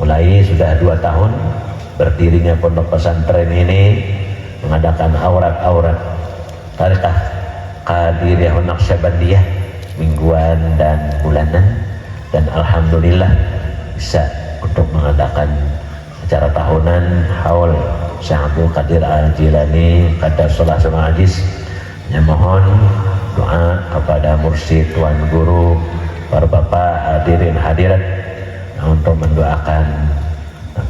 Mulai sudah 2 tahun berdirinya pondok pesantren ini, mengadakan aurat-aurat Tariqah Qadiriyah wa Naqsyabandiyah mingguan dan bulanan, dan alhamdulillah bisa untuk mengadakan acara tahunan haul Syekh Abdul Qadir Al-Jilani Qaddasallahu sirrahul aziz. Ya, mohon doa kepada mursyid Tuan Guru, para bapak hadirin hadirat untuk mendoakan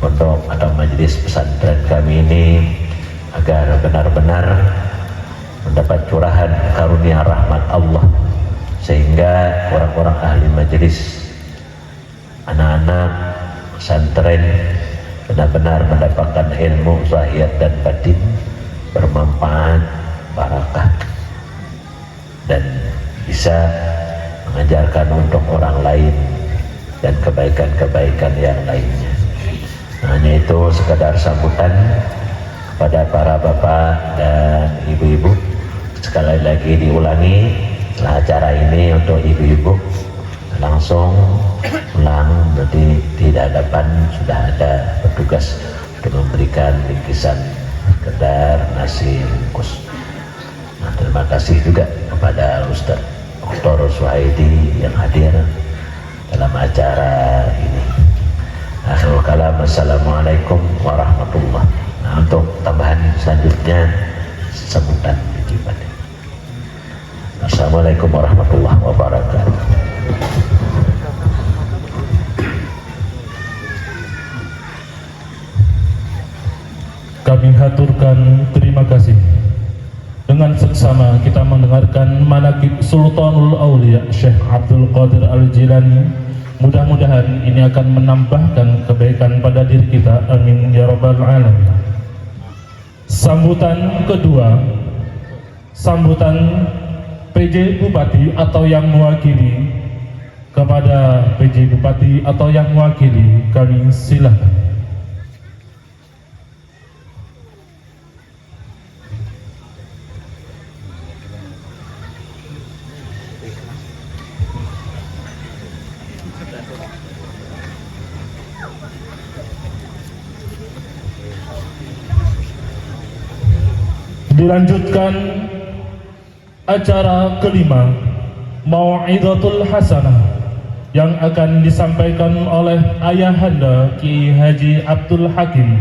pondok atau majelis pesantren kami ini agar benar-benar mendapat curahan karunia rahmat Allah, sehingga orang-orang ahli majelis, anak-anak pesantren benar-benar mendapatkan ilmu zahir dan batin bermanfaat, barakah, dan bisa mengajarkan untuk orang lain dan kebaikan-kebaikan yang lainnya. Hanya itu sekadar sambutan kepada para bapak dan ibu-ibu. Sekali lagi diulangi, setelah acara ini untuk ibu-ibu langsung pulang, berarti di hadapan sudah ada petugas untuk memberikan bingkisan sekedar nasi bungkus. Nah, terima kasih juga kepada Ustaz Dr. Suhaidi yang hadir dalam acara ini. Akhirul kalam, assalamualaikum warahmatullahi. Nah, untuk tambahan selanjutnya sambutan ibadah. Assalamualaikum warahmatullahi wabarakatuh. Kami haturkan terima kasih. Dengan seksama kita mendengarkan manaqib Sultanul Aulia Syekh Abdul Qadir Al-Jilani. Mudah-mudahan ini akan menambahkan kebaikan pada diri kita. Amin ya rabbal alamin. Sambutan kedua, sambutan PJ Bupati atau yang mewakili. Kepada PJ Bupati atau yang mewakili, kami silakan. Dilanjutkan acara kelima, Mau'izatul Hasanah, yang akan disampaikan oleh Ayahanda Ki Haji Abdul Hakim.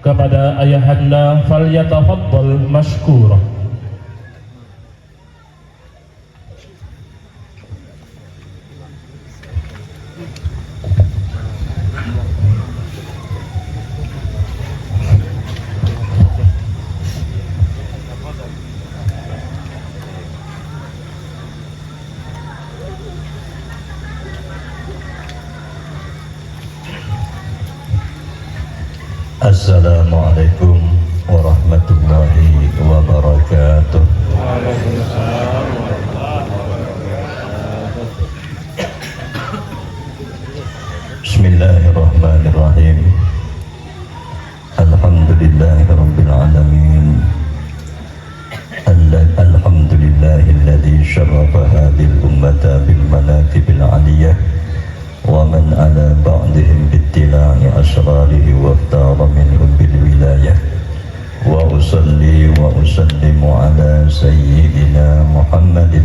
Kepada Ayahanda falyatafaddal mashkura. Assalamualaikum warahmatullahi wabarakatuh. Bismillahirrahmanirrahim. Alhamdulillahirabbil alamin. Alhamdulillahilladzi syarrafa hadhil ummata bil manaqibil 'aliyah wa man 'ala ba'dihim bittila'i asrarihi wa iftara minhum bil wilayah wa usalli wa usallimu 'ala sayyidina Muhammadin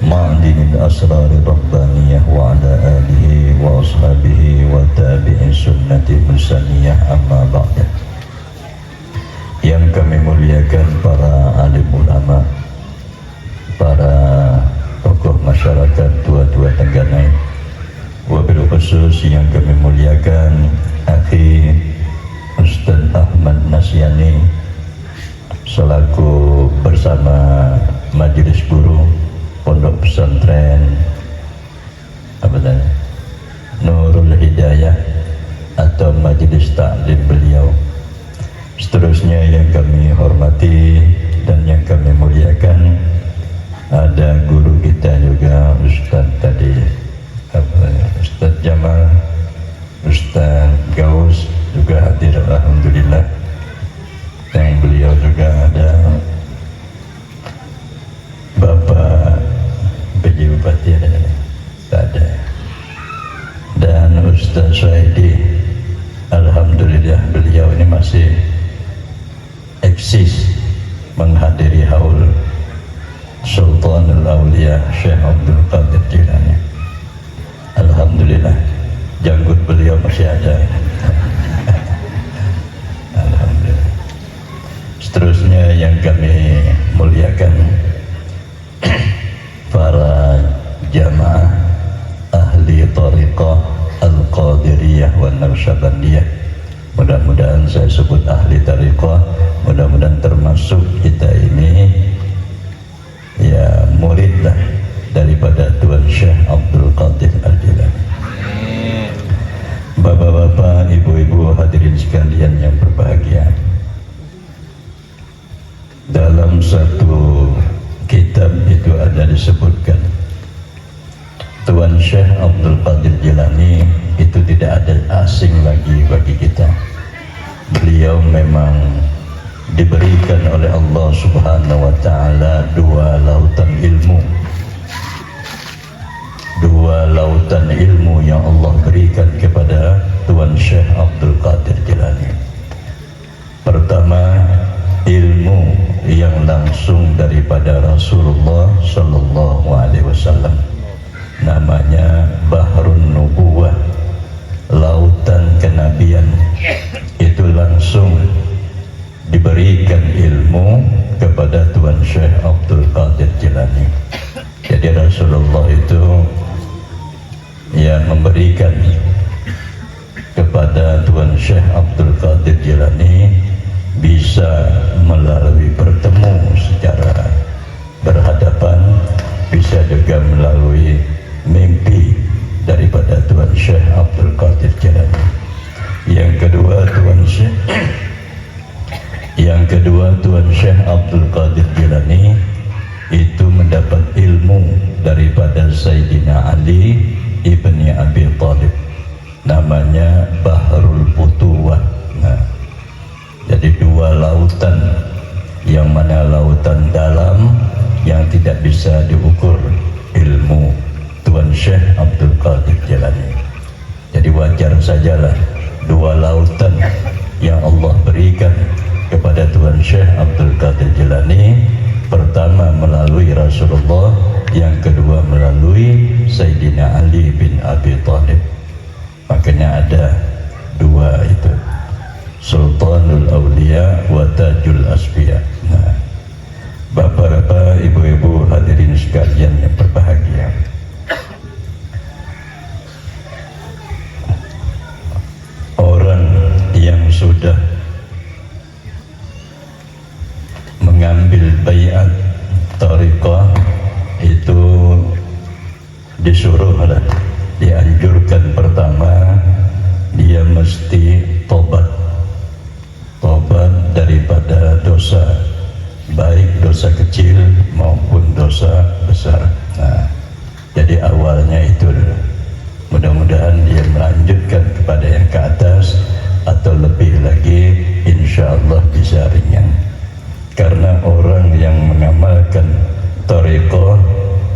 ma'dinil asrari rabbaniyah wa 'ala alihi wa ashabihi wa tabi'in sunnati musaniyah amma ba'da. Yang kami muliakan para alim ulama, para tokoh masyarakat tua-tua Tengganai, wabil khusus yang kami muliakan akhi Ustaz Ahmad Nasyani selaku bersama Majelis Guru Pondok Pesantren Nurul Hidayah atau Majelis Ta'lim beliau. Seterusnya yang kami hormati dan yang kami muliakan, ada guru kita juga Ustaz tadi, Ustaz Jamal, Ustaz Gaus juga hadir alhamdulillah. Dan beliau juga ada Bapak PJ Bupati ada, dan Ustaz Suhaidi, alhamdulillah beliau ini masih eksis menghadiri haul Sultanul Aulia Syekh Abdul Qadir Jilani. Alhamdulillah janggut beliau masih ada. Alhamdulillah. Seterusnya yang kami muliakan para jamaah ahli tariqah Al-Qadiriyah wa Naqsyabandiyah. Mudah-mudahan saya sebut ahli tariqah, mudah-mudahan termasuk kita ini ya muridlah daripada Tuan Syekh Abdul Qadir Al-Jilani. Bapak-bapak, ibu-ibu hadirin sekalian yang berbahagia, dalam satu kitab itu ada disebutkan Tuan Syekh Abdul Qadir Jilani itu tidak ada asing lagi bagi kita. Beliau memang diberikan oleh Allah Subhanahu wa Ta'ala dua lautan ilmu yang Allah berikan kepada Tuan Syekh Abdul Qadir Jilani. Pertama, ilmu yang langsung daripada Rasulullah Sallallahu Alaihi Wasallam, namanya Bahrun Nubuwah, lautan kenabian. Itu langsung diberikan ilmu kepada Tuan Syekh Abdul Qadir Jilani. Jadi Rasulullah itu yang memberikan kepada Tuan Syekh Abdul Qadir Jilani bisa melalui bertemu secara berhadapan, bisa juga melalui mimpi daripada Tuan Syekh Abdul Qadir Jilani. Yang kedua Tuan Syekh Abdul Qadir Jilani itu mendapat ilmu daripada Sayyidina Ali ibni Abi Thalib, namanya Bahrul Futuwah. Nah, jadi dua lautan, yang mana lautan dalam yang tidak bisa diukur ilmu Tuan Syekh Abdul Qadir Jilani. Jadi wajar sajalah dua lautan yang Allah berikan kepada Tuan Syekh Abdul Qadir Jilani, pertama melalui Rasulullah, yang kedua melalui Sayyidina Ali bin Abi Thalib. Makanya ada dua itu, Sultanul Aulia wa Tajul Asfiya. Nah, bapak-bapak, ibu-ibu hadirin sekalian yang berbahagia, orang yang sudah mengambil baiat tariqah itu disuruhlah, dianjurkan pertama dia mesti tobat dosa, baik dosa kecil maupun dosa besar. Nah, jadi awalnya itu dulu. Mudah-mudahan dia melanjutkan kepada yang ke atas atau lebih lagi, insya Allah bisa ringan. Karena orang yang mengamalkan thariqah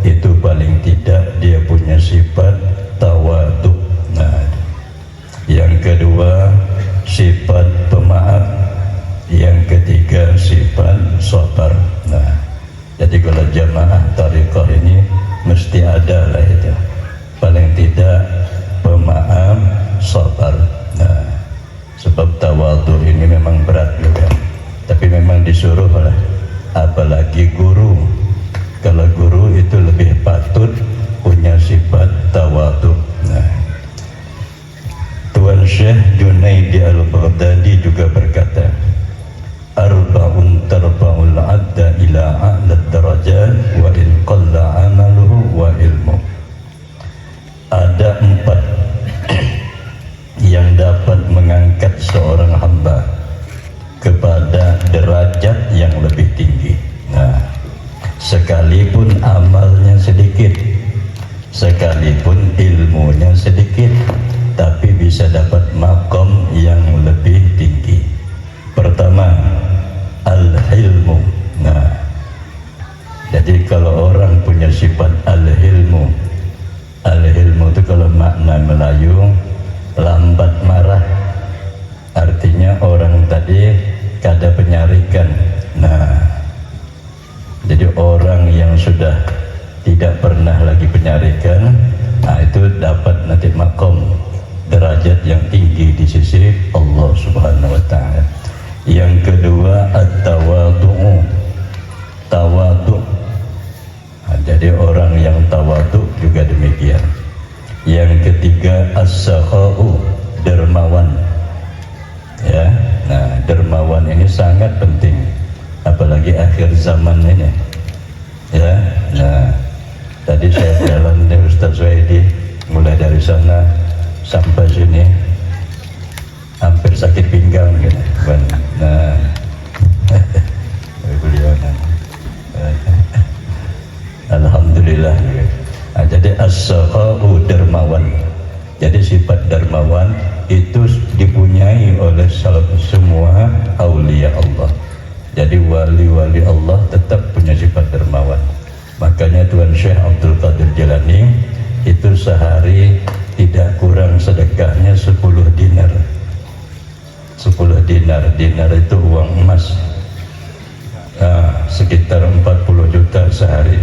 itu paling tidak dia punya sifat tawadhu. Nah, yang kedua sifat pemaaf, yang ketiga sifat sabar. Nah, jadi kalau jamaah thariqah ini mesti ada lah itu, paling tidak pemaaf, sabar. Nah, sebab tawadhu ini memang berat juga, tapi memang disuruh lah, apalagi guru. Kalau guru itu lebih patut punya sifat tawadhu. Nah, Tuan Syekh Junaidi Al-Baghdadi juga berkata, arba'un tarba'ul adda ila a'lad darajat wa in qalla amaluhu wa ilmu. Ada 4 yang dapat mengangkat seorang hamba kepada derajat yang lebih tinggi. Nah, sekalipun amalnya sedikit, sekalipun ilmunya sedikit, tapi bisa dapat makom yang lebih tinggi. Pertama, al-hilmu. Nah, jadi kalau orang punya sifat al-hilmu, al-hilmu itu kalau makna Melayu lambat marah, artinya orang tadi kada penyarikan. Nah, jadi orang yang sudah tidak pernah lagi penyarikan, nah itu dapat nanti makom derajat yang tinggi di sisi Allah Subhanahu wa taala. Yang kedua at-tawadhu, tawadhu. Nah, jadi orang yang tawadhu juga demikian. Yang ketiga as-sakha'u, dermawan. Ya, nah dermawan ini sangat penting, apalagi akhir zaman ini. Ya, nah tadi saya jalan dengan Ustaz Suhaidi, mulai dari sana sampai sini hampir sakit pinggang gitu. Nah, beliau alhamdulillah. Nah, jadi as-sakha'u, dermawan. Jadi sifat dermawan itu dipunyai oleh semua aulia Allah. Jadi wali-wali Allah tetap punya sifat dermawan. Makanya Tuan Syekh Abdul Qadir Jilani itu sehari tidak kurang sedekahnya 10 dinar. 10 dinar, dinar itu uang emas. Nah, sekitar 40 juta sehari.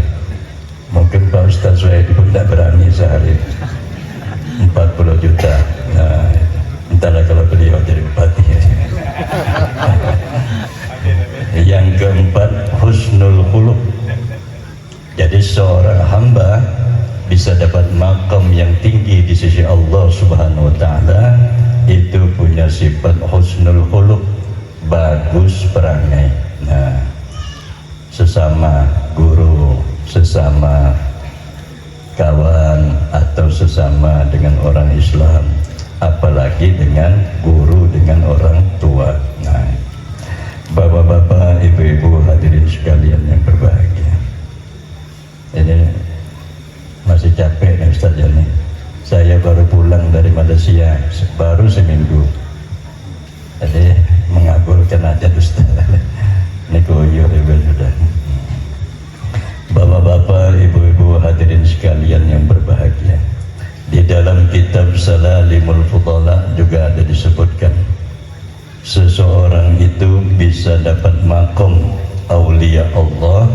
Mungkin Pak Ustaz Suhaidi pun tidak berani sehari 40 juta. Nah, entahlah kalau beliau jadi bupati. Yang keempat, husnul khuluq. Jadi seorang hamba bisa dapat makam yang tinggi di sisi Allah Subhanahu wa taala itu punya sifat husnul khuluq, bagus perangai. Nah, sesama guru, sesama kawan atau sesama dengan orang Islam, apalagi dengan guru, dengan orang tua. Nah, bapak-bapak, ibu-ibu, hadirin sekalian yang berbahagia, ini masih capek nih Ustaz Jani. Saya baru pulang dari Malaysia baru seminggu, jadi mengaburkan aja Ustaz. Ini koyor juga sudah. Bapak-bapak, ibu-ibu, hadirin sekalian yang berbahagia, di dalam kitab Salalimul Fudala juga ada disebutkan seseorang itu bisa dapat makom aulia Allah,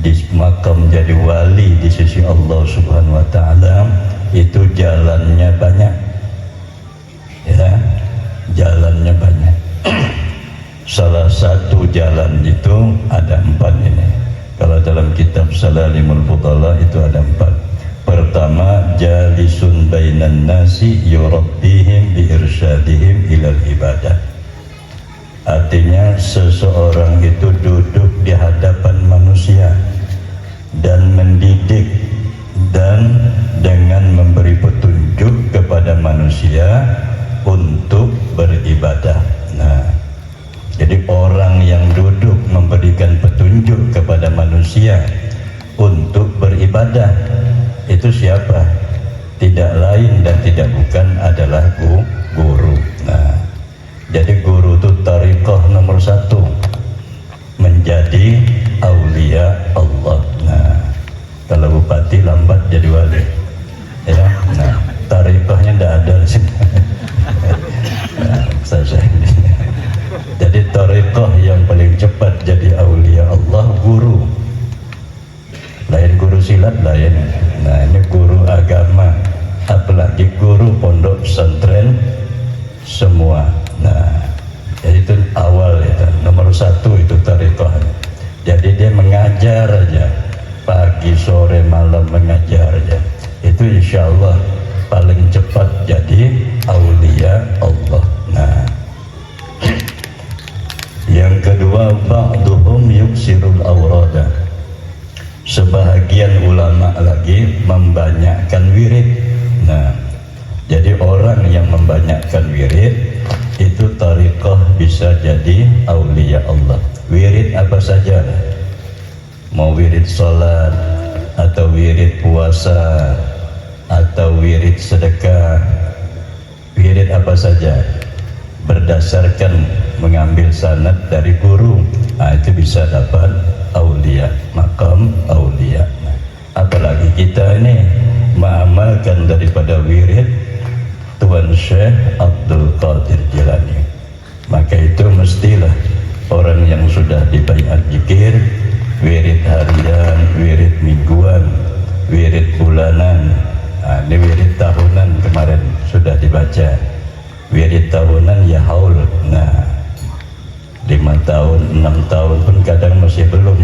di makam jadi wali di sisi Allah Subhanahu wa taala, itu jalannya banyak. Ya, jalannya banyak. Salah satu jalan itu ada 4 ini. Kalau dalam kitab Salalimul Fudala itu ada 4. Pertama, jalisun bainan nasi yurabbihim bi irsyadihim ilal ibadah. Artinya seseorang itu duduk di hadapan manusia dan mendidik dan dengan memberi petunjuk kepada manusia untuk beribadah. Nah, jadi memberikan petunjuk kepada manusia untuk beribadah. Itu siapa? Tidak lain dan tidak bukan adalah guru. Nah, jadi guru itu tariqah nomor 1, menjadi aulia Allah. Nah, kalau bupati lambat jadi wali, ya. Nah, tariqahnya tidak ada di sini. Nah, saya ini. Jadi tariqah yang paling cepat jadi aulia Allah guru. Lain guru silat lain. Nah, ini guru agama, apalagi guru pondok pesantren semua. Nah, jadi itu awal itu, nomor 1 itu tariqah. Jadi dia mengajar aja, pagi sore malam mengajar aja. Itu insya Allah paling cepat jadi aulia Allah. Nah, yang kedua, ba'duhum yuksirul awrada. Sebahagian ulama lagi membanyakkan wirid. Nah, jadi orang yang membanyakkan wirid itu tariqah bisa jadi aulia Allah. Wirid apa saja, mau wirid sholat atau wirid puasa atau wirid sedekah, wirid apa saja berdasarkan mengambil sanad dari guru, nah, itu bisa dapat aulia, makam aulia. Nah, apalagi kita ini mengamalkan daripada wirid Tuan Syekh Abdul Qadir Jilani, maka itu mestilah orang yang sudah dibaiat zikir, wirid harian, wirid mingguan, wirid bulanan. Nah, ini wirid tahunan kemarin sudah dibaca. Wirid tahunan ya haul. Nah, 5 tahun, 6 tahun pun kadang masih belum,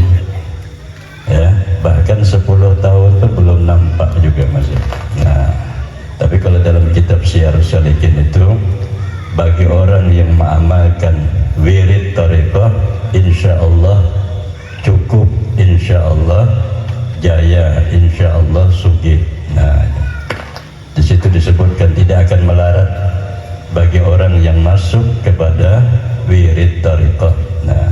ya, bahkan 10 tahun pun belum nampak juga masih. Nah, tapi kalau dalam kitab Syiarus Salikin itu, bagi orang yang mengamalkan wirid tariqah, insya Allah cukup, insya Allah jaya, insya Allah sugih. Nah, di situ disebutkan tidak akan melarat bagi orang yang masuk kepada wirid tariqah. Nah,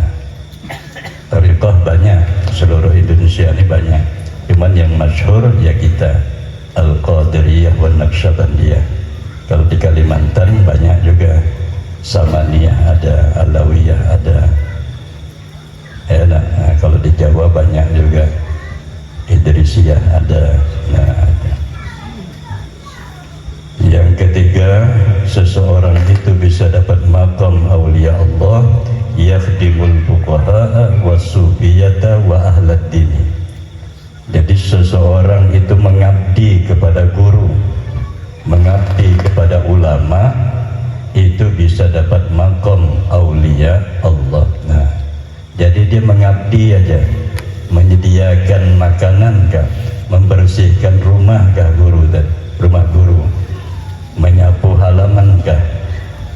tariqah banyak, seluruh Indonesia ini banyak, cuman yang masyhur ya kita Al-Qadiriyah wa Naqsyabandiyah. Kalau di Kalimantan banyak juga, Samaniyah ada, Alawiyah ada, ya. Nah, kalau di Jawa banyak juga, Idrisiyah ada. Nah, ada. Yang ketiga, seseorang itu bisa dapat maqam aulia Allah, yakhdimul fuqaha wa sufiyata wa ahlad dini. Jadi seseorang itu mengabdi kepada guru, mengabdi kepada ulama, itu bisa dapat maqam aulia Allah. Nah, jadi dia mengabdi aja, menyediakan makanan kah, membersihkan rumah kah guru, rumah guru, menyapu halaman kah,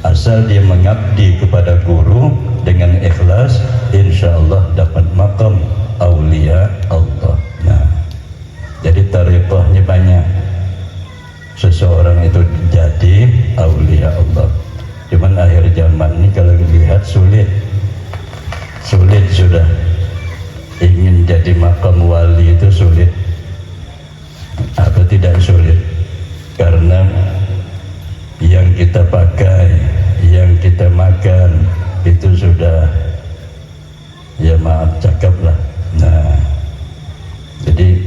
asal dia mengabdi kepada guru dengan ikhlas, insya Allah dapat maqam aulia Allah. Nah, jadi tariqahnya banyak, seseorang itu jadi aulia Allah. Cuman akhir zaman ini kalau dilihat sulit sudah. Ingin jadi maqam wali itu sulit. Apa tidak sulit? Karena yang kita pakai, yang kita makan itu sudah, ya maaf cakap lah. Nah, jadi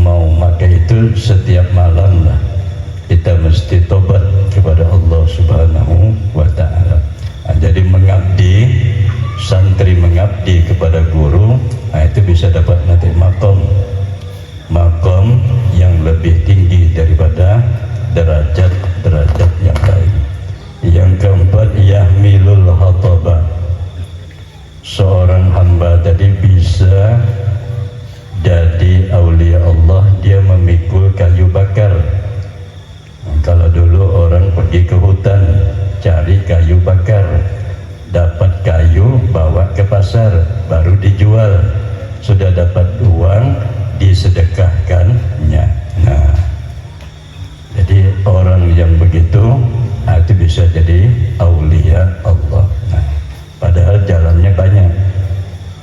mau makai itu setiap malam lah kita mesti tobat kepada Allah Subhanahu wa ta'ala. Nah, jadi mengabdi, santri mengabdi kepada guru, nah itu bisa dapat nanti maqam yang lebih tinggi daripada derajat yang lain. Yang keempat, yahmilul hataba. Seorang hamba tadi bisa jadi aulia Allah, dia memikul kayu bakar. Kalau dulu orang pergi ke hutan cari kayu bakar, dapat kayu bawa ke pasar baru dijual, sudah dapat uang disedekahkannya. Nah, jadi orang yang begitu itu bisa jadi aulia Allah. Nah, padahal jalannya banyak,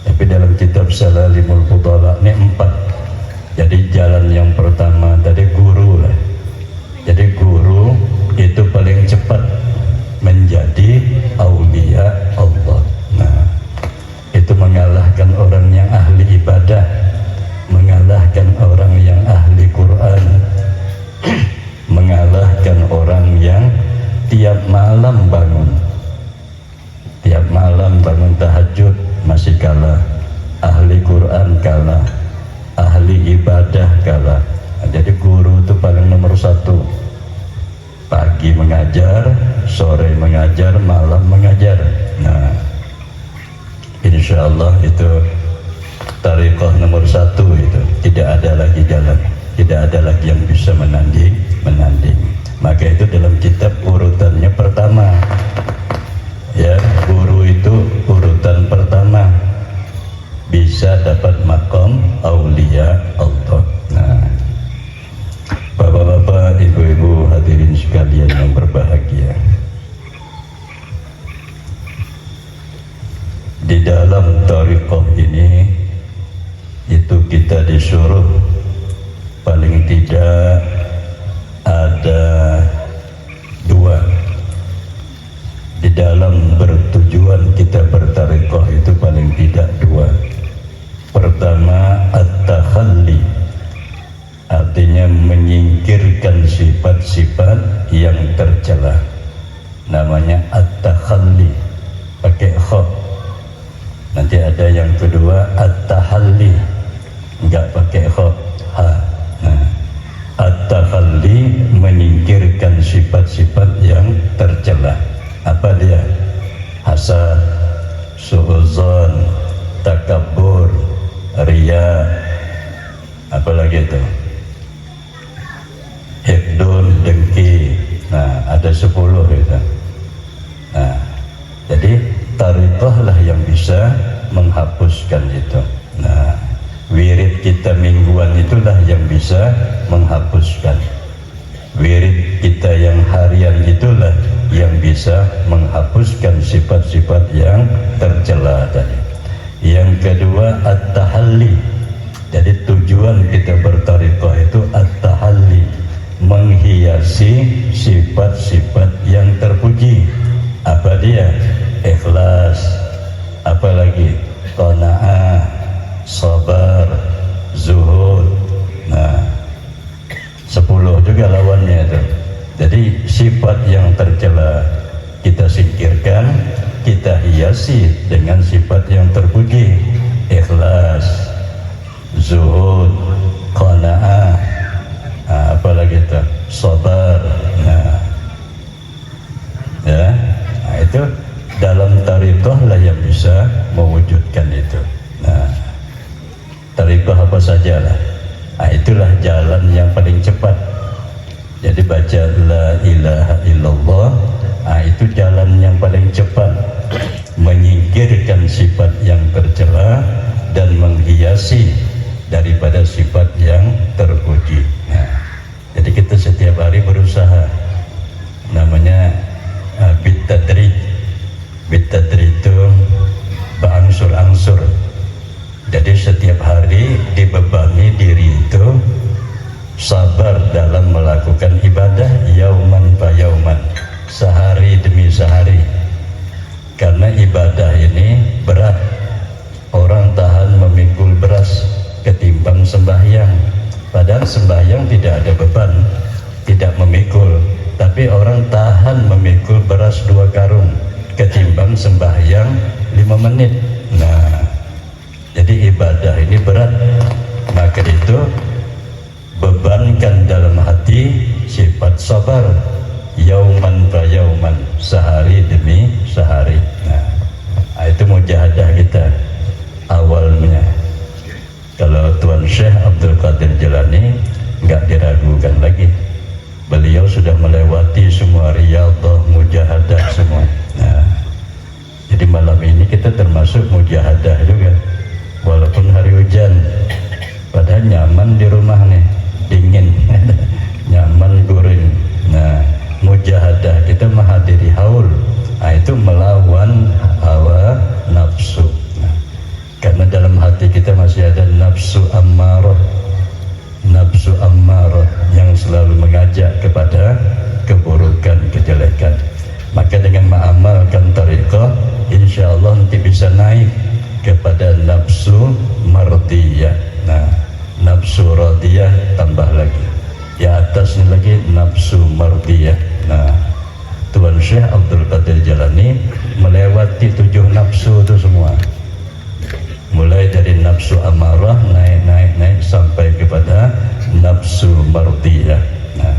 tapi dalam kitab kitab Salalimul Fudala ini 4. Jadi jalan yang pertama tadi guru lah. Jadi guru itu paling cepat menjadi aulia Allah. Nah, itu mengalahkan orang yang ahli ibadah, mengalahkan orang yang ahli Quran, mengalahkan orang yang tiap malam bangun tahajud masih kalah, ahli Quran kalah, ahli ibadah kalah. Nah, jadi guru itu paling nomor 1. Pagi mengajar, sore mengajar, malam mengajar. Nah, insya Allah itu tariqah nomor 1 itu. Tidak ada lagi jalan, tidak ada lagi yang bisa menanding. Maka itu dalam kitab urutannya pertama. Ya, guru itu urutan pertama bisa dapat makom aulia Allah. Nah, bapak-bapak, ibu-ibu hadirin sekalian yang berbahagia, di dalam thariqah ini itu kita disuruh paling tidak ada 2. Di dalam bertujuan kita berthariqah itu paling tidak 2. Pertama, at-takhalli, artinya menyingkirkan sifat-sifat yang tercela. Namanya at-takhalli, pakai kha. Nanti ada yang kedua, at-tahalli, enggak pakai kha, ha. Nah, at-takhalli menyingkirkan sifat-sifat yang tercela. Apa dia? Hasad, su'uzon, takabur, riya, apalagi itu, hikdun, dengki. Nah, ada 10 itu. Nah, jadi thariqah lah yang bisa menghapuskan itu. Nah, wirid kita mingguan itulah yang bisa menghapuskan. Wirid kita yang harian itulah yang bisa menghapuskan sifat-sifat yang tercela tadi. Yang kedua, at-tahalli. Jadi tujuan kita berthariqah itu at-tahalli, menghiasi sifat-sifat yang terpuji. Apa dia? Ikhlas, apalagi qanaah, sabar, zuhud. Nah, 10 juga lawannya itu. Jadi sifat yang tercela kita singkirkan, kita hiasi dengan sifat yang terpuji. Ikhlas, zuhud, qanaah, apalagi itu, sabar. Nah, ya, nah itu dalam thariqah lah yang bisa mewujudkan itu. Nah, thariqah apa sajalah. Nah, itulah jalan yang paling cepat. Jadi baca la ilaha illallah, nah itu jalan yang paling cepat menyingkirkan sifat yang tercela dan menghiasi daripada sifat yang terpuji. Nah, jadi kita setiap hari berusaha, namanya bitadrij. Bitadrij itu berangsur-angsur. Jadi setiap hari dibebani diri itu sabar dalam melakukan ibadah yauman fa yauman, sehari demi sehari. Karena ibadah ini berat. Orang tahan memikul beras ketimbang sembahyang. Padahal sembahyang tidak ada beban, tidak memikul. Tapi orang tahan memikul beras 2 karung ketimbang sembahyang 5 menit. Nah, jadi ibadah ini berat. Maka itu bebankan dalam hati sifat sabar yauman fa yauman, sehari demi sehari. Nah, itu mujahadah kita awalnya. Kalau Tuan Syekh Abdul Qadir Jilani enggak diragukan lagi, beliau sudah melewati semua riyadhah, mujahadah semua. Nah, jadi malam ini kita termasuk mujahadah juga, walaupun hari hujan, padahal nyaman di rumah nih, dingin nyaman guring. Nah, mujahadah kita menghadiri haul, nah itu melawan hawa nafsu. Nah, karena dalam hati nafsu ammarah, nafsu ammarah yang selalu mengajak kepada keburukan, kejelekan. Maka dengan mengamalkan tariqah, insya Allah nanti bisa naik kepada nafsu mardiyah. Nah, nafsu radiyah tambah lagi, di atasnya lagi nafsu mardiyah. Nah, Tuan Syekh Abdul Qadir Jalani melewati 7 nafsu itu semua, mulai dari nafsu amarah naik sampai kepada nafsu mardiyah. Nah,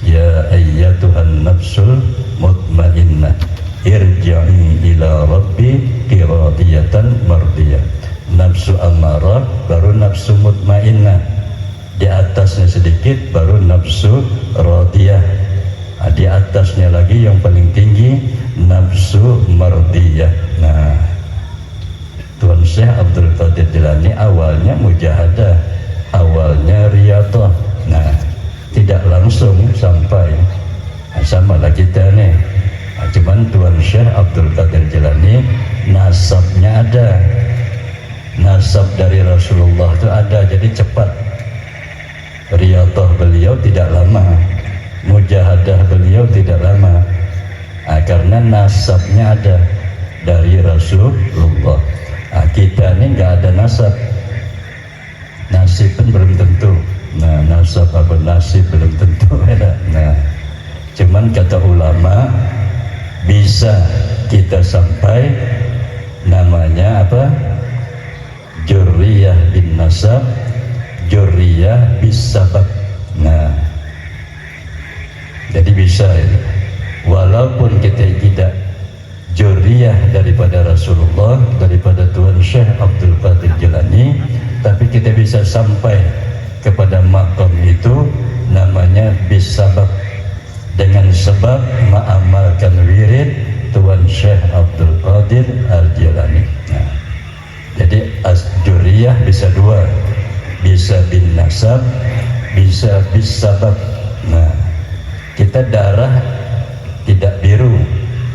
ya ayyatuhan nafsul mutmainnah irji'i ila rabbi radiyatan mardiyah. Nafsu amarah baru nafsu mutmainnah, di atasnya sedikit baru nafsu radiyah, di atasnya lagi yang paling tinggi nafsu mardiyah. Nah, Tuan Syekh Abdul Qadir Jilani awalnya mujahadah, awalnya riyadhah. Nah, tidak langsung sampai. Nah, sama lah kita nih. Nah, cuman Tuan Syekh Abdul Qadir Jilani nasabnya ada, nasab dari Rasulullah itu ada, jadi cepat. Riyadhah beliau tidak lama, mujahadah beliau tidak lama. Nah, karena nasabnya ada dari Rasulullah. Nah, kita ini nggak ada nasab, nasib pun belum tentu. Nah, nasab apa nasib belum tentu ada. Nah, cuman kata ulama bisa kita sampai namanya apa? Jurriyah bin nasab, jurriyah bis sabab. Nah, jadi bisa itu. Walaupun kita tidak jurriyah daripada Rasulullah, daripada Tuan Syekh Abdul Qadir Jilani, tapi kita bisa sampai kepada maqam itu namanya bis sabab, dengan sebab mengamalkan wirid Tuan Syekh Abdul Qadir Al-Jilani. Nah, jadi as-jurriyah bisa dua, bisa bin nasab, bisa bis sabab. Nah, kita darah tidak biru,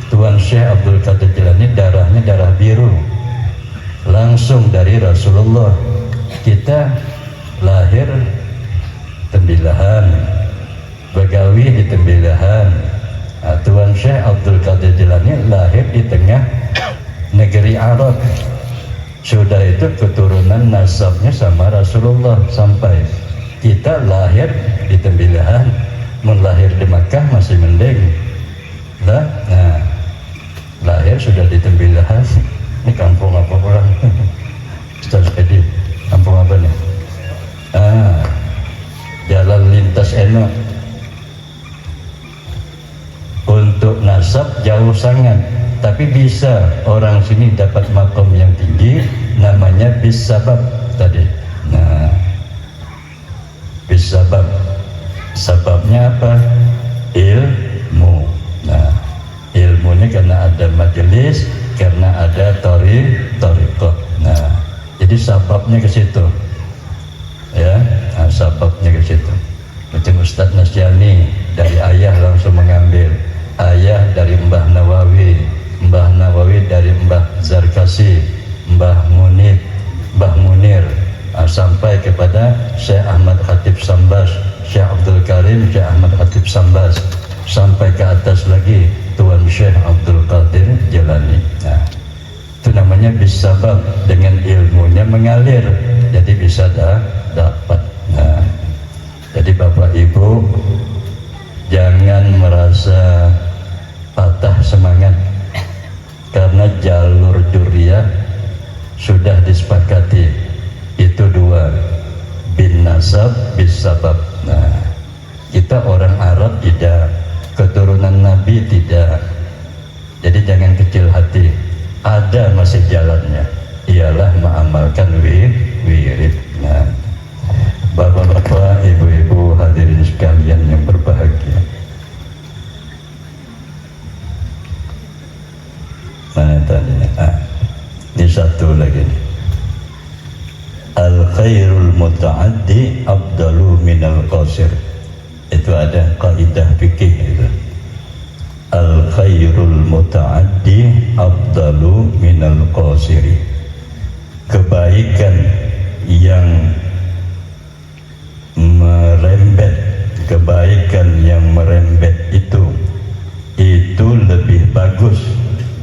Tuan Syekh Abdul Qadir Jilani darahnya darah biru, langsung dari Rasulullah. Kita lahir Tembilahan, begawi di Tembilahan. Nah, Tuan Syekh Abdul Qadir Jilani lahir di tengah negeri Arab. Sudah itu keturunan nasabnya sama Rasulullah. Sampai kita lahir di Tembilahan, melahir di Makkah masih mending lah. Nah, lahir sudah di Tembilahan. Ini kampung apa orang? Ustaz Edi, kampung apa nih? Jalan lintas enak. Untuk nasab jauh sangat, tapi bisa orang sini dapat makom yang tinggi, namanya bis sabab tadi. Nah, bis sabab, sababnya apa? Ilmu. Nah, ilmunya karena ada majelis, karena ada tariqah. Nah, jadi sababnya ke situ. Ya, nah, sababnya ke situ. Macam Ustaz Nasyani dari ayah langsung mengambil, ayah dari Mbah Nawawi, Mbah Nawawi dari Mbah Zarkasi, Mbah Munir, sampai kepada Syekh Ahmad Khatib Sambas, Syekh Abdul Karim, Syekh Ahmad Khatib Sambas, sampai ke atas lagi Tuan Syekh Abdul Qadir Jilani. Nah, itu namanya bisabab, dengan ilmunya mengalir, jadi bisa dapat. Nah, jadi Bapak Ibu jangan merasa patah semangat, karena jalur jurriyah sudah disepakati, itu dua, bin nasab bis sabab. Nah, kita orang Arab tidak, keturunan Nabi tidak, jadi jangan kecil hati, ada masih jalannya, ialah mengamalkan wirid. Nah, Bapak-bapak, ibu-ibu, hadirin sekalian yang berbahagia, mana tadinya? Ini satu lagi nih. Al khairul muta'addi afdalu minal qasir. Itu ada kaidah fikih itu. Al khairul muta'addi afdalu minal qasiri. Kebaikan yang merembet, kebaikan yang merembet itu lebih bagus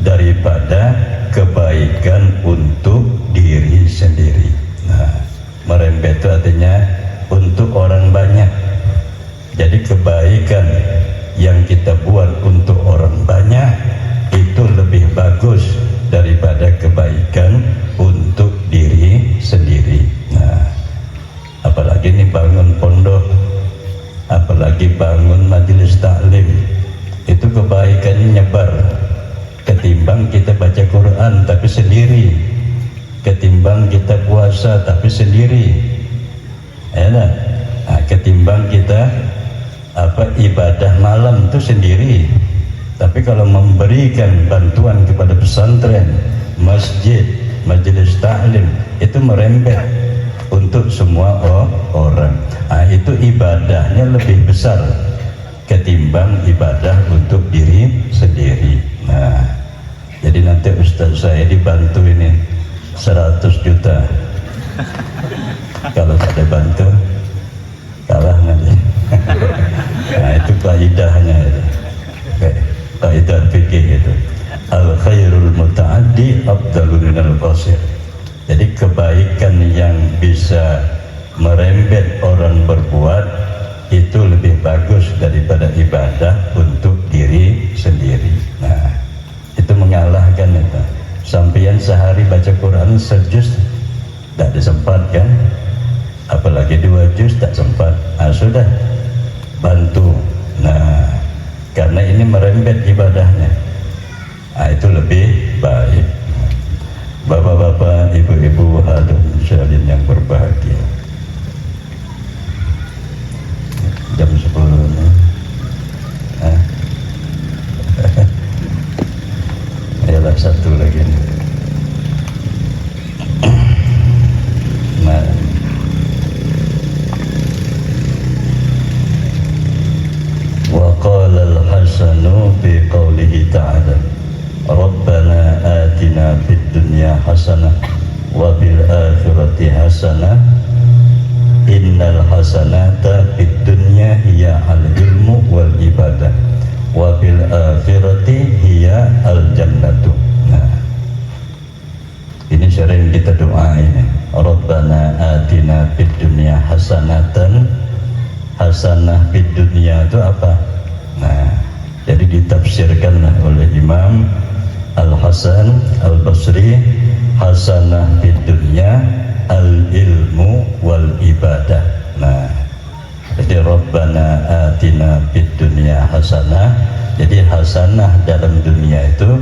daripada kebaikan untuk diri sendiri. Nah, merembet itu artinya untuk orang banyak. Jadi kebaikan yang kita buat untuk orang banyak itu lebih bagus daripada kebaikan untuk diri sendiri. Nah, apalagi ini bangun pondok, apalagi bangun majelis taklim, itu kebaikannya nyebar ketimbang kita baca Quran tapi sendiri, ketimbang kita puasa tapi sendiri, ya nah, ketimbang kita ibadah malam itu sendiri. Tapi kalau memberikan bantuan kepada pesantren, masjid, majelis taklim, itu merembet untuk semua orang. Itu ibadahnya lebih besar ketimbang ibadah untuk diri sendiri. Nah, jadi nanti Ustaz saya dibantu ini 100 juta. Kalau tak dibantu kalah nanti. Nah, itu kaidahnya itu. Kaidah fikih itu. Al khairul muta'addi afdalu minal qasir. Jadi kebaikan yang bisa merembet orang berbuat itu lebih bagus daripada ibadah untuk diri sendiri. Nah, itu mengalahkan itu. Sampian sehari baca Quran sejuz tak disempatkan, apalagi 2 juz tak sempat. Sudah bantu. Nah, karena ini merembet ibadahnya, itu lebih baik. Bapak-bapak, ibu-ibu, hadirin sekalian yang berbahagia, jam 10 ini. Yalah, satu lagi nih. Nah, wa qala al-hasanu fi qawlihi ta'ala Rabbana atina fid dunya hasanah wa bil akhirati hasanah innal hasanata fid dunya hiya al-ilmu wal ibadah wa bil akhirati hiya al-jannatu. Nah, ini sering kita doa ini, Rabbana atina fid dunya hasanatan. Hasanah fid dunya itu apa? Nah, jadi ditafsirkan oleh Imam Al-Hasan Al-Basri, hasanah fid dunya al-ilmu wal ibadah. Nah, jadi Rabbana atina fid dunya hasanah. Jadi hasanah dalam dunia itu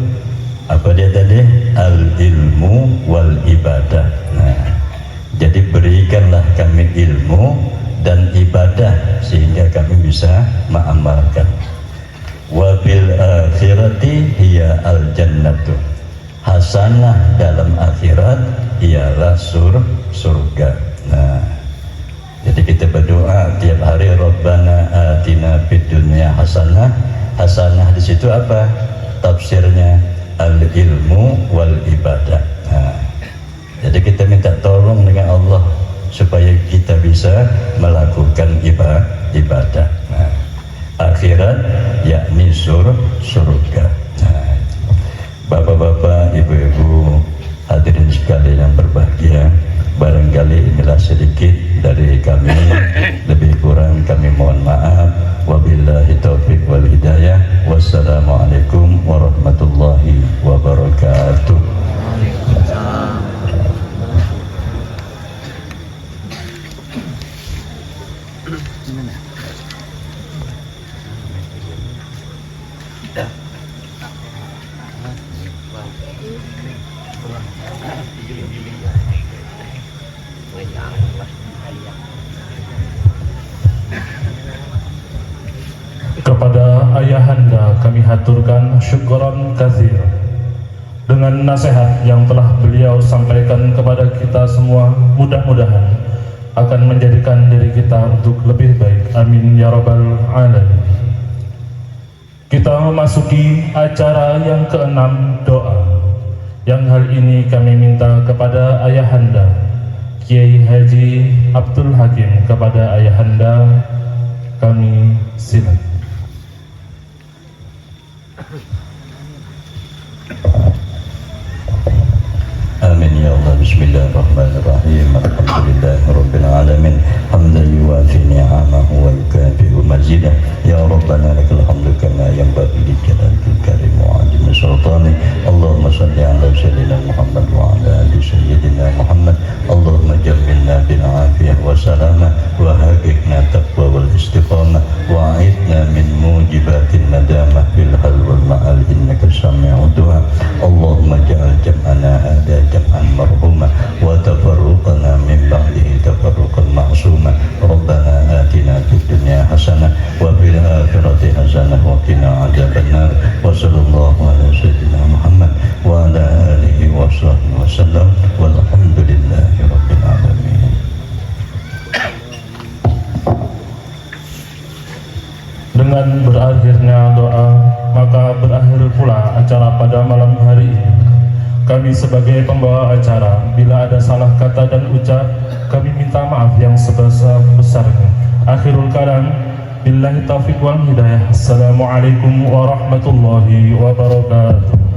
apa dia tadi? Al-ilmu wal ibadah. Nah, jadi berikanlah kami ilmu dan ibadah sehingga kami bisa mengamalkan. Wa bil akhirati hiya al jannatu. Hasanah dalam akhirat ialah surga. Nah, jadi kita berdoa tiap hari, Rabbana atina fid dunya hasanah. Hasanah di situ apa? Tafsirnya al ilmu wal ibadah. Nah, jadi kita minta tolong dengan Allah supaya kita bisa melakukan ibadah. Nah, akhirat yakni surga. Nah, bapak-bapak, ibu-ibu, hadirin sekalian yang berbahagia, barangkali inilah sedikit dari kami, lebih kurang kami mohon maaf. Wabillahi taufiq wal hidayah. Wassalamualaikum warahmatullahi wabarakatuh. Kepada ayahanda kami haturkan syukuran katsir dengan nasihat yang telah beliau sampaikan kepada kita semua, mudah-mudahan akan menjadikan diri kita untuk lebih baik. Amin ya rabbal alamin. Kita memasuki acara yang ke-6, doa, yang hal ini kami minta kepada ayahanda Kiai Haji Abdul Hakim kepada ayahanda, kami silakan. Amin ya Allah. Bismillahirrahmanirrahim. Alhamdulillahirabbil alamin. Hamdan yuwafi ni'amahu wa yukafi'u mazidah. Ya Rabbana lakal hamdu kama yanbaghi li jalalikal karim wa 'azimi sultanik. Allahumma shalli ala sayyidina Muhammad wa ala ali sayyidina Muhammad. Allahumma jammilna bil afiyah wa salamah wa haqiqna taqwa wal istiqamah wa a'idna min mujibatin nadamah fil hal wal ma'al innaka sami'ud du'a. Allahumma ja'al jam'ana hada jam'an marhumah wa tafarruqana min ba'dihi tafarruqan ma'sumah. Rabbana atina fid dunya hasanah wa fil akhirati hasanah wa qina adzabannar. Wa sallallahu ala sayyidina Muhammad wa ala alihi wa sahbihi wa sallam walhamdulillahi rabbil alamin. Dengan berakhirnya doa, maka berakhir pula acara pada malam hari ini. Kami sebagai pembawa acara, bila ada salah kata dan ucap, kami minta maaf yang sebesar-besarnya. Akhirul kalam, billahi taufiq wal hidayah. Assalamualaikum warahmatullahi wabarakatuh.